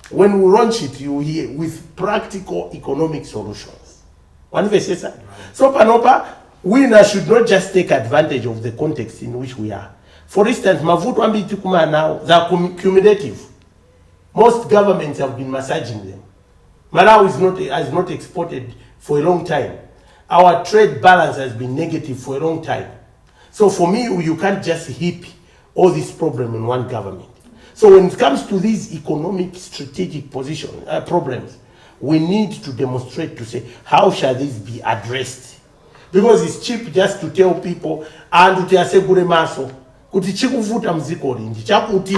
When we launch it, you hear with practical economic solutions. One verse, right. So Panopa, we should not just take advantage of the context in which we are. For instance, Mavuto Ambitukuma now, they are cumulative. Most governments have been massaging them. Malawi has not exported for a long time. Our trade balance has been negative for a long time. So for me, you can't just heap all this problem in one government. So when it comes to these economic strategic problems, we need to demonstrate to say, how shall this be addressed? Because it's cheap just to tell people, and to say gure maso, kuti chikuvuta mziko linji, chakuti,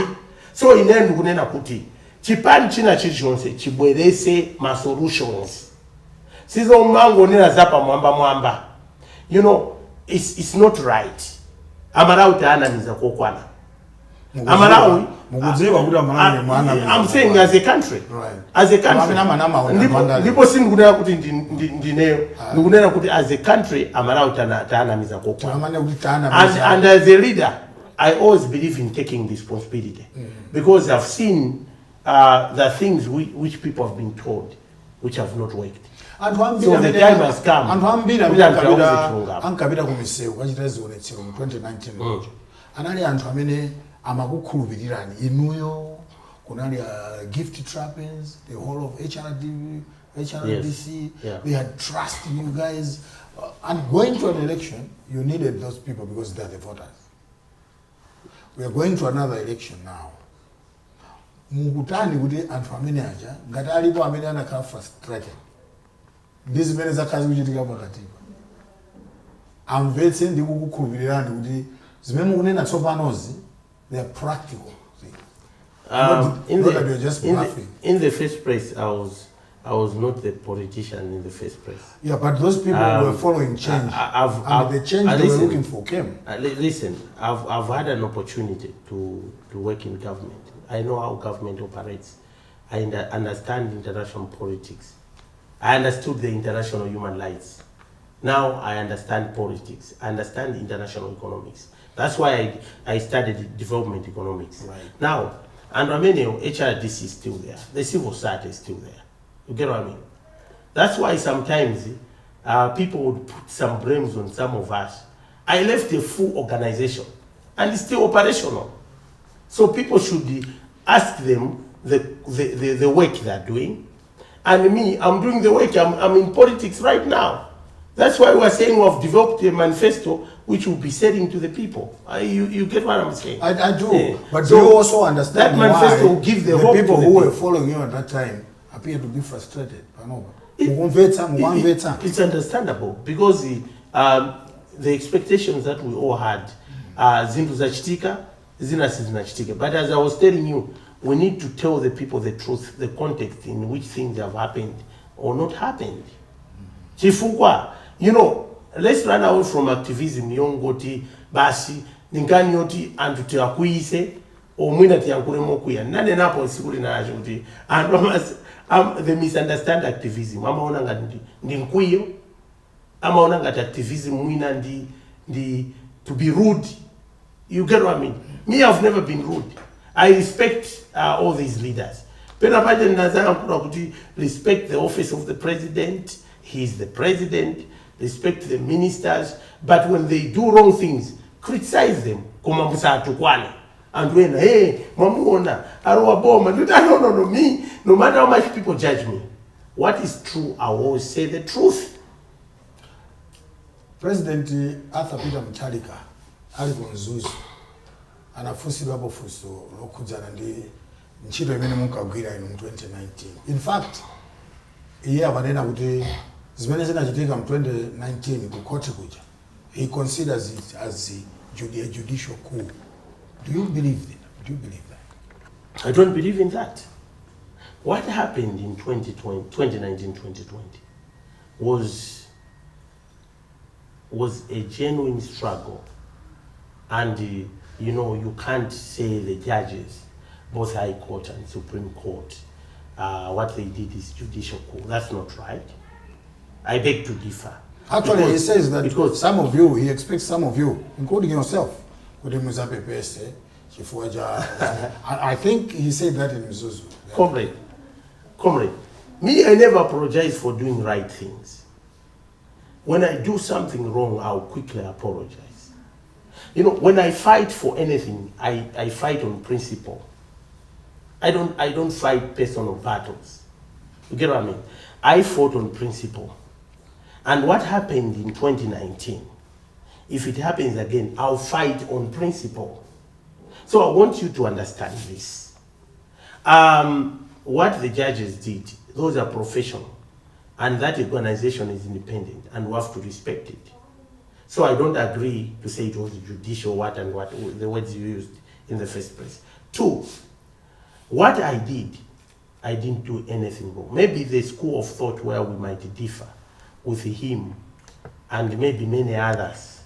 so inendu kunena kuti, chipani china chichonse, chibwerese ma solutions. Sizo mango nina zapa mwamba. You know, it's not right. Amarawi taanamiza kokwana. Amarawi, I'm saying as a country, right. As a country, as a country, and as a leader, I always believe in taking responsibility, because I've seen the things which people have been told, which have not worked. So the time has come. Inuyo, kunali gift trappings, the whole of HRDC, yes. Yeah. They had trust in you guys. And going to an election, you needed those people because they are the voters. We are going to another election now. Mukutani kuti anthu amene aja ngati alipo amene anakhala frustrated. These men zakazi kuchitika pakatipa. Amvetse ndi kukukhulupirirani kuti zimene mukunena tsopanozi, they are practical things. In the first place, I I was not the politician in the first place. Yeah, but those people were following change. The change they were looking for came. Listen, I've had an opportunity to work in government. I know how government operates. I understand international politics. I understood the international human rights. Now I understand politics. I understand international economics. That's why I studied development economics. Right. Now, and Romania, HRDC is still there. The civil society is still there. You get what I mean? That's why sometimes people would put some blames on some of us. I left a full organization and it's still operational. So people should ask them the work they're doing. And me, I'm doing the work. I'm in politics right now. That's why we're saying we've developed a manifesto which will be selling to the people. You get what I'm saying? I do. But so do you also understand that manifesto will give the hope people to who were following you at that time appear to be frustrated? It's understandable because the expectations that we all had, Zikachitika, Zinachitika. But as I was telling you, we need to tell the people the truth, the context in which things have happened or not happened. Chifukwa, you know, let's run away from activism. Yongoti, basi, ninkani yoti, antu tiakuise, o mwina tiankule mokuya. Nane napo sikuli na ajuti. And they misunderstand activism. Ama onanga ndi nkuyo. Ama onanga activism mwina ndi to be rude. You get what I mean? Me, I've never been rude. I respect all these leaders. Respect the office of the president. He's the president. Respect the ministers. But when they do wrong things, criticize them. And when, hey, mamuona, arwaboma, no, me, no matter how much people judge me, what is true, I always say the truth. President Arthur Peter Mutharika, ali kunzuzu, anafusilwa hapo fuso lokujana ndi nchito imene munkagwira ino mu 2019. In fact, iye amanena kuti zimene zinachitika mu 2019 ku court kuja, he considers it as a judicial coup. Do you believe that? Do you believe that? I don't believe in that. What happened in 2019-2020 was a genuine struggle. And, you know, you can't say the judges, both High Court and Supreme Court, what they did is judicial coup. That's not right. I beg to differ. Actually, he says that because some of you, he expects some of you, including yourself, I think he said that in Mzuzu. Comrade, me, I never apologize for doing right things. When I do something wrong, I'll quickly apologize. You know, when I fight for anything, I fight on principle. I don't fight personal battles. You get what I mean? I fought on principle. And what happened in 2019, if it happens again, I'll fight on principle. So I want you to understand this. What the judges did, those are professional. And that organization is independent, and we have to respect it. So I don't agree to say it was judicial what, the words you used in the first place. Two, what I didn't do anything wrong. Maybe the school of thought where we might differ with him and maybe many others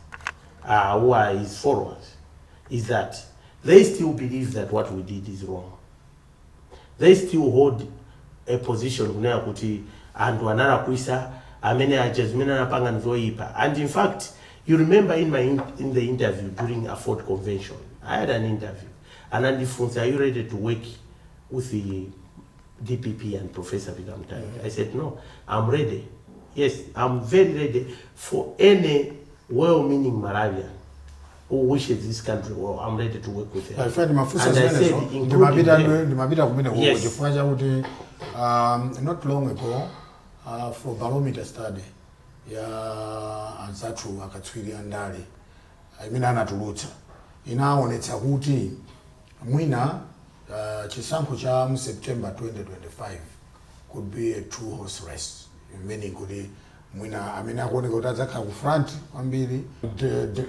who are his followers is that they still believe that what we did is wrong. They still hold a position and in fact, you remember in the interview during a Ford convention, I had an interview, and Andy Funse, are you ready to work with the DPP and Professor Vigamtai? I said, no, I'm ready. Yes, I'm very ready for any well-meaning Malawian who wishes this country well. I'm ready to work with them. And I said, including them. Yes. Not long ago, for barometer study, Ansatru akatswiri andali imene anatulutsa inaonetsa kuti mwina chisankho cha mu September 2025 could be a two horse race, meaning kuti mwina amene akuoneka kuti adzakhala ku front kwambiri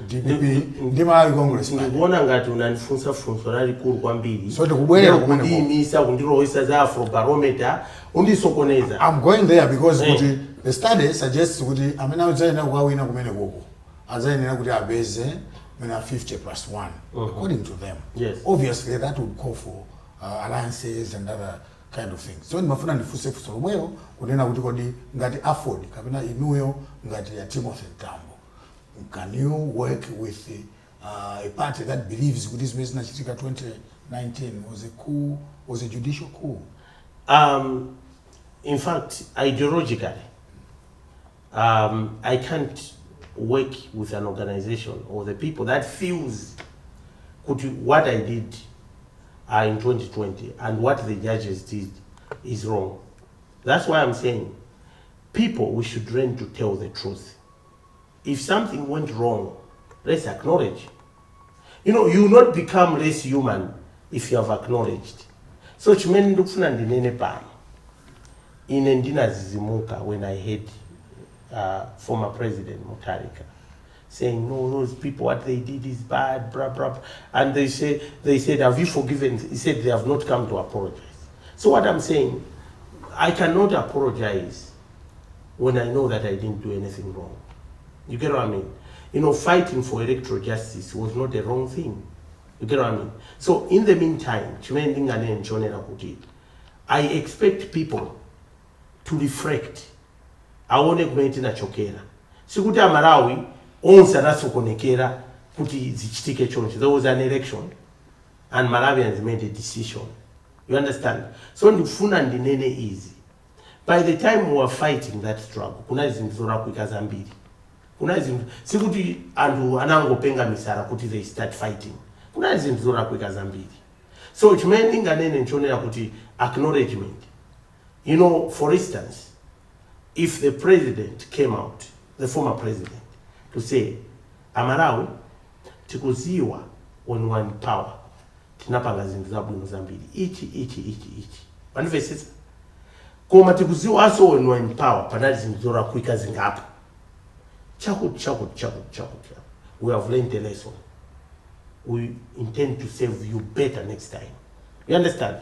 DPP ndi Malawi Congress ndikuona ngati unanifunsa funso lalikulu kwambiri so tikubwera kundiyimisa kundiloisa za Afrobarometer undisokoneza. I'm going there because kuti the study suggests kuti amene adzayenda kukawina kumene koko adzayenda kuti abeze mwina 50+1 according to them. Yes. Obviously that would call for alliances and other kind of things. So ndimafuna ndifunse funso lomwelo kunena kuti kodi ngati afford kapena inuyo ngati ya Timothy Mtambo, can you work with a party that believes kuti zimene zinachitika 2019 was a judicial coup? In fact, ideologically, I can't work with an organization or the people that feels what I did in 2020 and what the judges did is wrong. That's why I'm saying, people, we should learn to tell the truth. If something went wrong, let's acknowledge. You know, you will not become less human if you have acknowledged. So chimene ndikufuna ndinene pano ine ndinazizimuka when I heard former President Mutharika saying, no, those people, what they did is bad, blah, blah. And they said, have you forgiven? He said, they have not come to apologize. So what I'm saying, I cannot apologize when I know that I didn't do anything wrong. You get what I mean? You know, fighting for electoral justice was not a wrong thing. You get what I mean? So in the meantime, I expect people to reflect. Aone kumene tinachokera. Sikuti Malawi onse anasokonekera kuti zichitike choncho. There was an election and Malawians made a decision. You understand? So ndifuna ndinene easy. By the time we were fighting that struggle, kuna zinthu zorakwika zambiri. Kuna zinthu sikuti anthu anangopenga misara kuti they start fighting. Kuna zinthu zorakwika zambiri. So chimene ndinganene nchonera kuti acknowledgement. You know, for instance, if the president came out, the former president, to say, Amalawi, tikuziwa when we're in power, tinapanga zinthu zabwino zambiri, ichi. Manifestation. Koma tikuziwa also when we're in power, panali zinthu zorakwika zingapo. Chaku. We have learned a lesson. We intend to serve you better next time. You understand?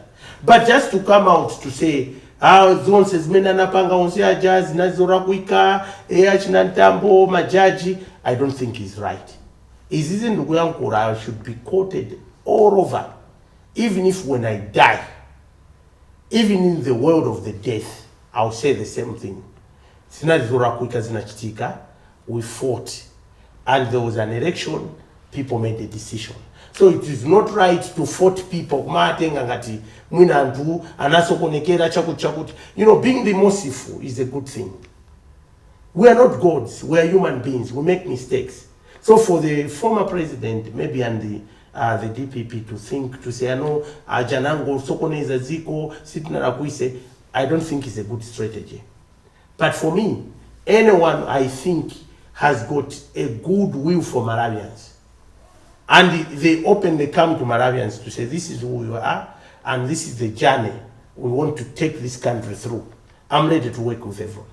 But just to come out to say, zonse zimene anapanga onse ajazi nazorakwika achina Mtambo majaji, I don't think is right. Izizi ndikuyankhula, I should be quoted all over. Even if when I die, even in the world of the death, I'll say the same thing. Zinazorakwika zinachitika, we fought. And there was an election, people made a decision. So it is not right to fault people. You know, being remorseful is a good thing. We are not gods. We are human beings. We make mistakes. So for the former president, maybe and the DPP to say, no, Janango, Sokoneza Ziko, Sitnarakwise, I don't think is a good strategy. But for me, anyone I think has got a good will for Malawians. And they openly come to Malawians to say, this is who we are, and this is the journey we want to take this country through. I'm ready to work with everyone.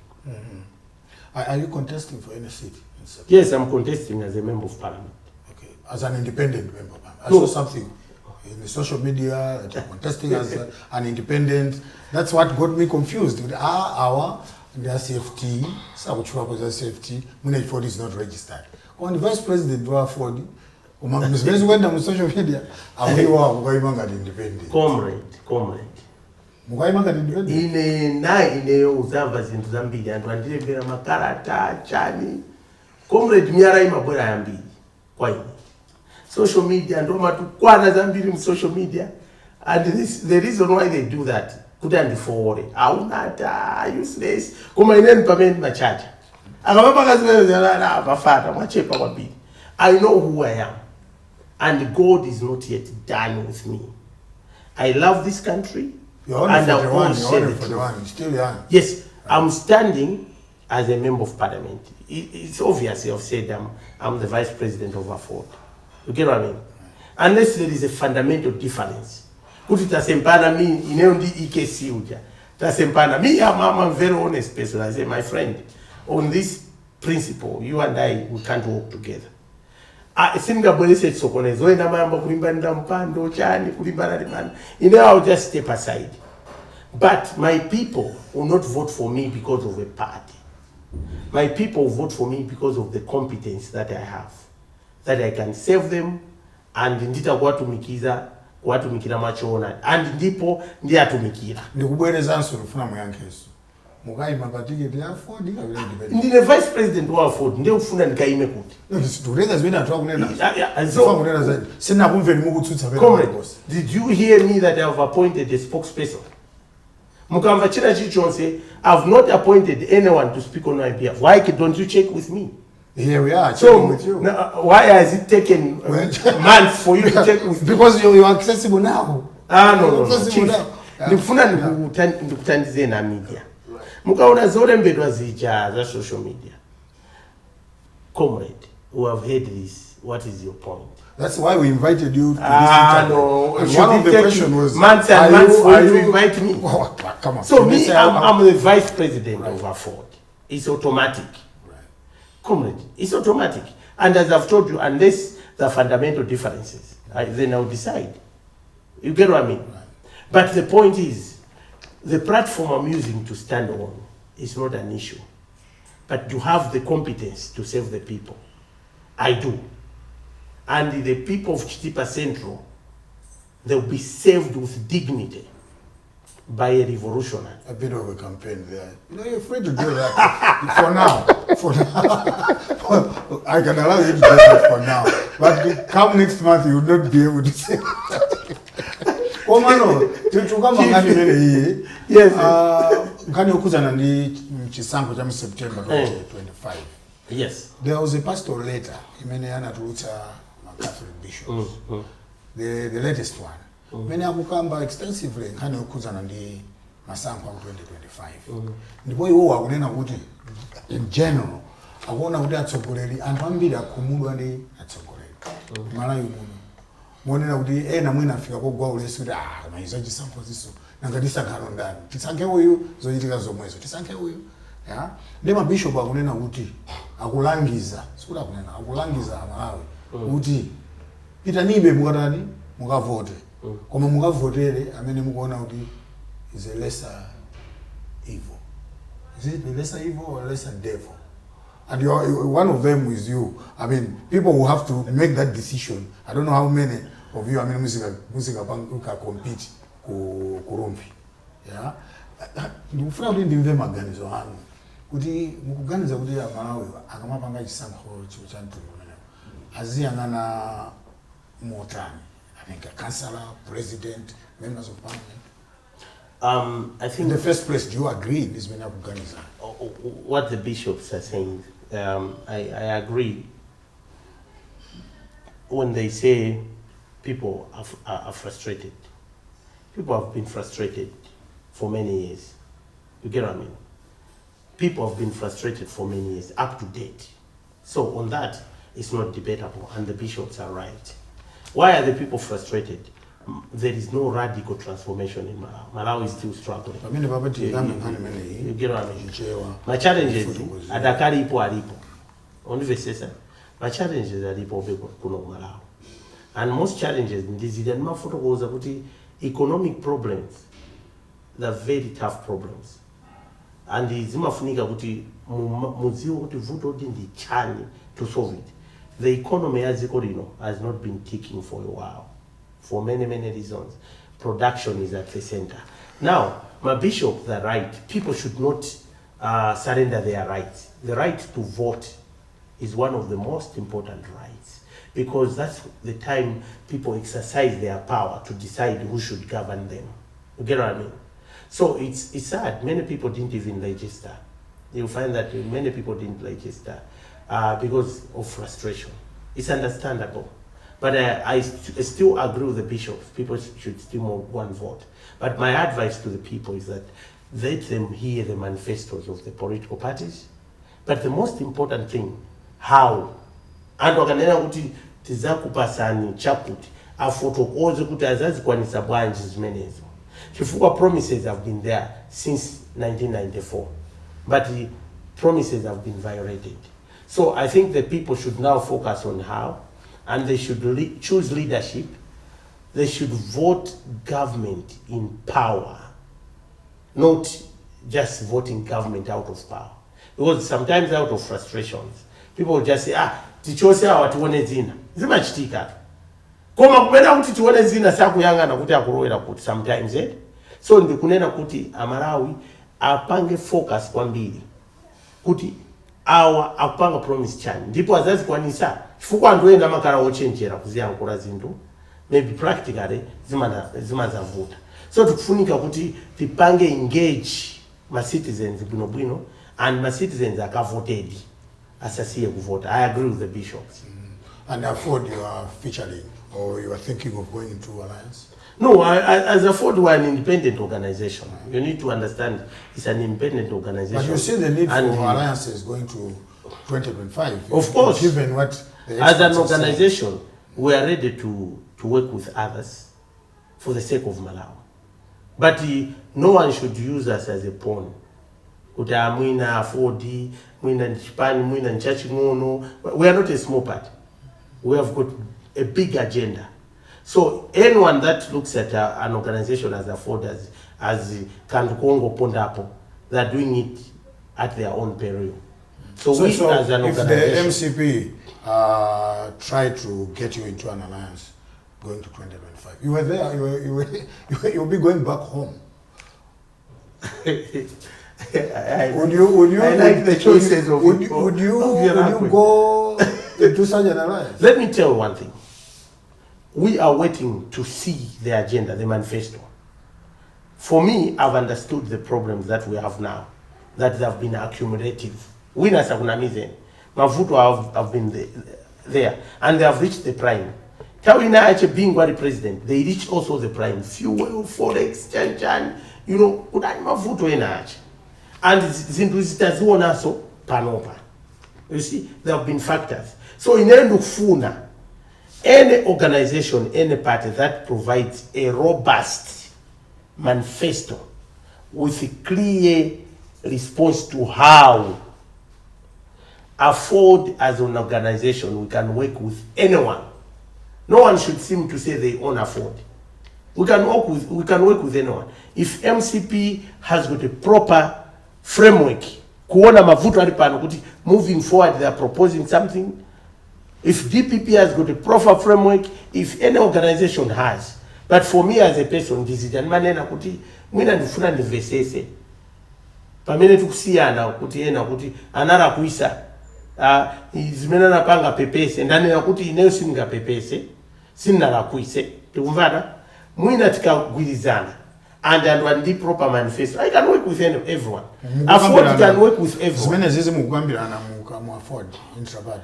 Are you contesting for any seat? Yes, I'm contesting as a member of parliament. Okay, as an independent member of parliament. I saw something in the social media that you're contesting as an independent. That's what got me confused. The CFT, CFT, Munich is not registered. When the vice president do afford, went on social media, independent. Comrade. Ine uzava zintu zambiri antu andirebera makarata chani. Comrade miara imabwera yambiri kwa ine. Social media ndo matukwana zambiri mu social media, and the reason why they do that couldn't forward. Aunata useless. Kuma ine payment machaja. Akababa kazibela bafata mwachepa kwambiri. I know who I am. And God is not yet done with me. I love this country. You're only 41, you're still young. Yes, I'm standing as a member of parliament. It's obvious I've said I'm the vice president of Afford. You get what I mean? Unless there is a fundamental difference. Kuti tasempana mi ineondi IKC uja. Tasempana mi I'm a very honest person. I say, my friend, on this principle, you and I, we can't work together. Singabwelese sokonezo ena mambo kulimbanira mpando chani kulimbana limana. I'll just step aside. But my people will not vote for me because of a party. My people will vote for me because of the competence that I have, that I can serve them, and ndita kuwatumikira machona, and ndipo ndiye atumikira. Ndikubwereza answer ufuna muyankheso. Mukaima patiketi ya Ford ndine vice president wa Ford ndiye ufuna ndikaime kuti. Ndureka zvina atwa kunena. So kunena zaidi. Sina kumveni mukutsutsa pera boss. Did you hear me that I have appointed a spokesperson? Mukamva chira chichonse, I've not appointed anyone to speak on my behalf. Why don't you check with me? Here we are checking with you. Why has it taken months for you to check with me? Because you are accessible now. No. Chief, ndikufuna ndikutandize na media. Mukaona zolembedwa zija za social media. Comrade, who have heard this, what is your point? That's why we invited you to this interview. No. One of the questions was, months and months for you to invite me. Oh, come on. So me, I'm the vice president of Afford. It's automatic. Right. Comrade, it's automatic. And as I've told you, unless there are fundamental differences, then I'll decide. You get what I mean? Right. But the point is, the platform I'm using to stand on is not an issue. But you have the competence to serve the people. I do. And the people of Chitipa Central, they'll be served with dignity by a revolutionary. A bit of a campaign there. You're free to do that for now. For now. I can allow you to do that for now. But come next month, you will not be able to say Oh, mano, yes. Can you Chisango Jam September 2025? Yes. There was a pastoral letter, Imeniana Ruta Catholic bishops. The latest one. Many Abukamba extensively, can you Kuzanandi Masanko 2025? The boy who are in general, I want to that Sokorelli and one bit a Kumulani at Sokorelli. Malawi. Mwona kuti na mwina afika kogwa ulesi kuti maizaji samposiso nangadisa kalondani tisanke uyu zochitika zomwezo tisanke uyu ya ndema bishop akunena kuti akulangiza sikuti akunena akulangiza Malawi kuti pitanibe mukatani mukavote koma mukavotere amene mukuona kuti is a lesser evil. Is it the lesser evil or lesser devil? And one of them is you. I mean, people will have to make that decision. I don't know how many of you, I mean, music can compete kurumpi. Yeah? You probably didn't have maganizo hano. Kuti mukuganiza kuti Malawi akamapanga chisankho chichantu. Aziyangana motani. I think a councillor, president, members of parliament. I think in the first place, do you agree this Kuganiza? What the bishops are saying, I agree when they say people are frustrated. People have been frustrated for many years. You get what I mean? People have been frustrated for many years, up to date. So on that, it's not debatable, and the bishops are right. Why are the people frustrated? There is no radical transformation in Malawi. Malawi is still struggling. You get what I mean? My challenges, adakari ipo alipo. Only sasa. My challenges are alipo kuno Malawi. And most challenges in this is mafuto goza kuti economic problems. They're very tough problems. And it's mafunika kuti muzio kuti vuto ndi chani to solve it. The economy as has not been ticking for a while. For many reasons. Production is at the center. Now, my bishop, they're right. People should not surrender their rights. The right to vote is one of the most important rights, because that's the time people exercise their power to decide who should govern them. You get what I mean? So it's sad. Many people didn't even register. You'll find that many people didn't register because of frustration. It's understandable. But I still agree with the bishops. People should still go and vote. But my advice to the people is that let them hear the manifestos of the political parties. But the most important thing, how? And wakanena kuti tizakupasani chakuti afotokoze kuti azazikwanisa bwanji zimenezo. Chifukwa promises have been there since 1994. But promises have been violated. So I think the people should now focus on how, and they should choose leadership. They should vote government in power, not just voting government out of power. Because sometimes out of frustrations, people just say, tichose awa tione zina. Zimachitika. Koma kumena kuti tione zina sakuyangana kuti akurowera kuti sometimes so ndikunena kuti Amalawi apange focus kwambiri kuti awa akupanga promise chani ndipo azazikwanisa chifukwa andoenda makara ochenjera kuziyankula zinthu maybe practically zimazavuta. So tikufunika kuti tipange engage ma citizens bwino and ma citizens akavoted asasiye kuvota. I agree with the bishops. And afford you are featuring, or you are thinking of going into alliance? No, as a Ford, we're an independent organization. You need to understand it's an independent organization. But you see the need for alliances going to 2025. Of course. Given what the as an organization, we are ready to work with others for the sake of Malawi. But no one should use us as a pawn. We are not a small party. We have got a big agenda. So anyone that looks at an organization as a Ford, as Kandukongo Pondapo, they're doing it at their own peril. So we as an organization, if the MCP try to get you into an alliance going to 2025, you were there, you'll be going back home. Would you go into such an alliance? Let me tell you one thing. We are waiting to see the agenda, the manifesto. For me, I've understood the problems that we have now, that have been accumulative. Winners have Mavuto have been there, and they have reached the prime. Tawina actually being the president, they reached also the prime. Fuel, forex, chan, you know, Mavuto enach. And Zinduzitazuona so panopa. You see, there have been factors. So in Endufuna, any organization, any party that provides a robust manifesto with a clear response to how afford as an organization we can work with anyone. No one should seem to say they own afford. We can work with anyone. If MCP has got a proper framework, kuona mavuto alipano kuti moving forward they are proposing something. If DPP has got a proper framework, if any organization has. But for me as a person, this is manena kuti mwina ndifuna ndivesese. Pamene tukusiyana kuti ena kuti anara kuisa zimena napanga pepese ndani na kuti ineyo singa pepese sinna la kuise. Tikumvana mwina tikagwirizana and the proper manifesto. I can work with everyone. Afford can work with everyone.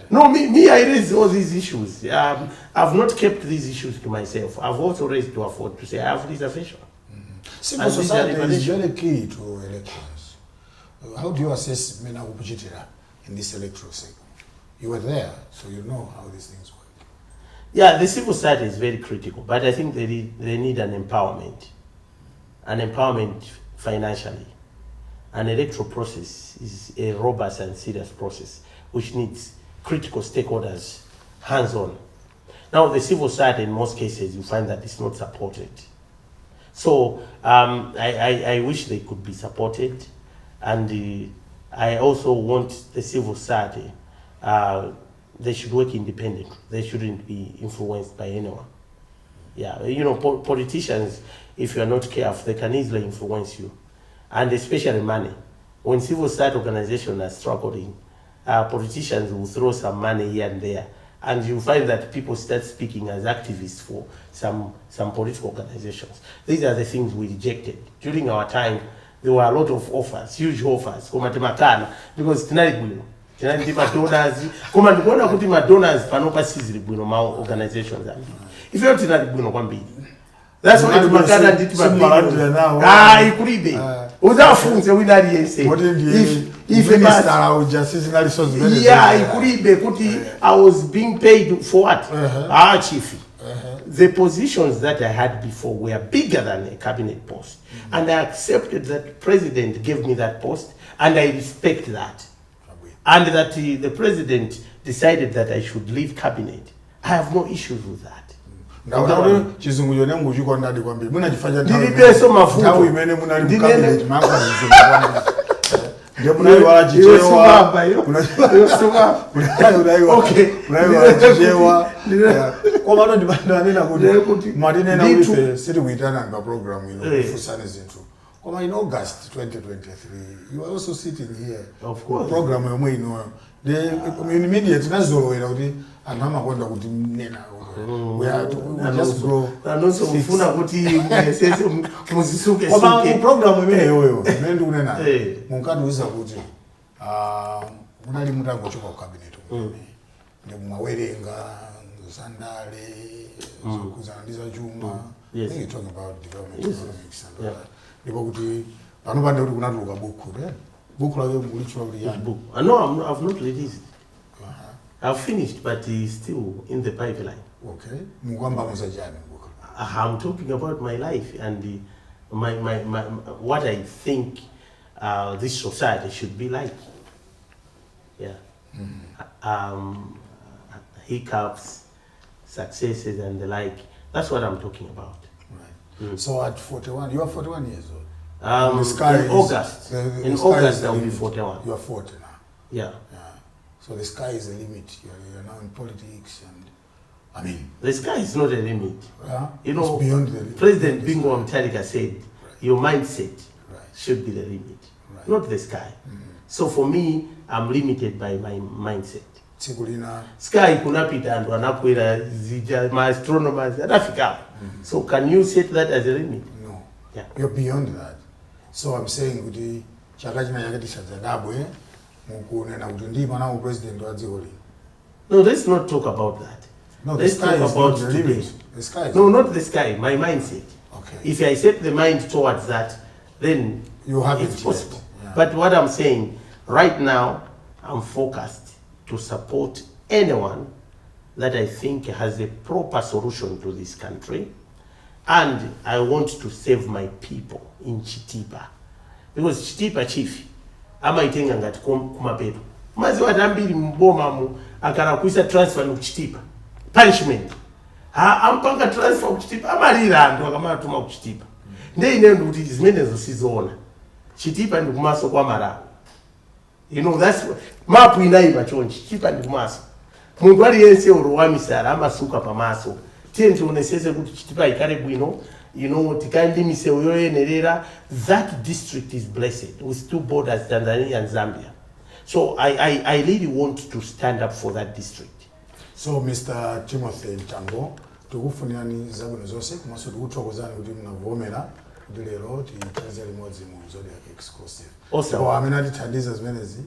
No, me, I raise all these issues. I've not kept these issues to myself. I've also raised to Afford to say I have reservation. Civil society is very key to elections. How do you assess Mena Upujitira in this electoral cycle? You were there, so you know how these things work. Yeah, the civil society is very critical, but I think they need an empowerment. An empowerment financially. An electoral process is a robust and serious process which needs critical stakeholders hands-on. Now, the civil society in most cases, you find that it's not supported. So I wish they could be supported, and I also want the civil society, they should work independently. They shouldn't be influenced by anyone. Yeah, you know, politicians, if you are not careful, they can easily influence you, and especially money. When civil society organizations are struggling, politicians will throw some money here and there, and you find that people start speaking as activists for some political organizations. These are the things we rejected. During our time, there were a lot of offers, huge offers, because donors, donors organizations. If you're not that's why it's Makana did I was being paid for what? Chief. The positions that I had before were bigger than a cabinet post. And I accepted that the president gave me that post, and I respect that. and that the president decided that I should leave cabinet, I have no issues with that. Ndaona chizungu yone muchikonda ndi kwambiri. Munachifanya ndilibeso mafuta. Nthawi imene munali mu cabinet manga zizungu. Ndiye munaiwala chichewa. Unaiwala. Okay. Unaiwala chichewa. Kwa maana ndibandanena kuti madinena ulife siri kuitana pa program ino kufusana zinthu. Koma in August 2023 you are also sitting here. Of course. Program yomwe ino. The immediate nazolowera kuti anthu amakonda kuti nena we just grow. Anonso mfuna kuti sese muzisuke suke. Koma program imene yoyo imene ndikunena munkatiuza kuti munali mutangochoka ku cabinet ndi mwawerenga Sandale kuzandiza Juma. Yes. I think you're talking about development economics and all that. Ndipo kuti panopanda kuti kunatuluka buku book lake mulichwa kuti yani. Book. No, I've not released. I've finished, but it's still in the pipeline. Okay. Mugamba musajani book. I'm talking about my life and my what I think this society should be like. Yeah. Hiccups, successes, and the like. That's what I'm talking about. Right. So at 41, you are 41 years old. In August. In August, I will be 41. You are 40 now. Yeah. So the sky is the limit. You're now in politics, and I mean, the sky is not a limit. You know, it's beyond the limit. President Bingu wa Mutharika said, your mindset should be the limit, not the sky. So for me, I'm limited by my mindset. Sky kunapita and wanakwera zija, my astronomers, anafika. So can you set that as a limit? No. Yeah. You're beyond that. So I'm saying kuti chakachina yakati chadzadabwe mukunena kuti ndi mana u president wa dziko lino. No, let's not talk about that. No, let's talk about the today. limit. The sky is no, not the sky, my mindset. Okay. If I set the mind towards that, then you have it's possible. Yeah. But what I'm saying, right now, I'm focused to support anyone that I think has a proper solution to this country. And I want to save my people in Chitipa. Because Chitipa chief, amaitenga ngati kumapeto. Mazi watambiri mboma mu, akarakuisa transfer no Chitipa. Punishment. Ampanga transfer ku Chitipa, amalira andu akamatuma ku Chitipa. Nde inendu kuti zimenezo sizona. Chitipa ndi kumaso kwa Malawi. You know, that's mapu inaiba chonchi, Chitipa ndi kumaso. Muntu aliyense urowamisala amasuka pamaso. Tiye tionesese kuti Chitipa ikale bwino, you know, tikandimise uyoyenerera. That district is blessed with two borders, Tanzania and Zambia. So I really want to stand up for that district. So Mr. Timothy Mtambo, tukufunirani zabwino zonse komanso tikuthokozani kuti munavomera kuti lero tichaze limodzi mu Zodiac exclusive. Awesome. Amene atithandiza zimenezi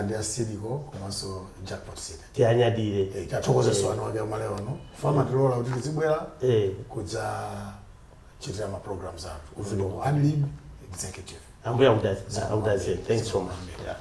ndi asiriko komanso jackpot city. Tianyadire. Tathokozeso ano ake amalero no. Fama tilola kuti tizibwera kudza chitira ma programs athu. Ufundo unlead executive. Ambuya udase. Thanks so much. Yeah.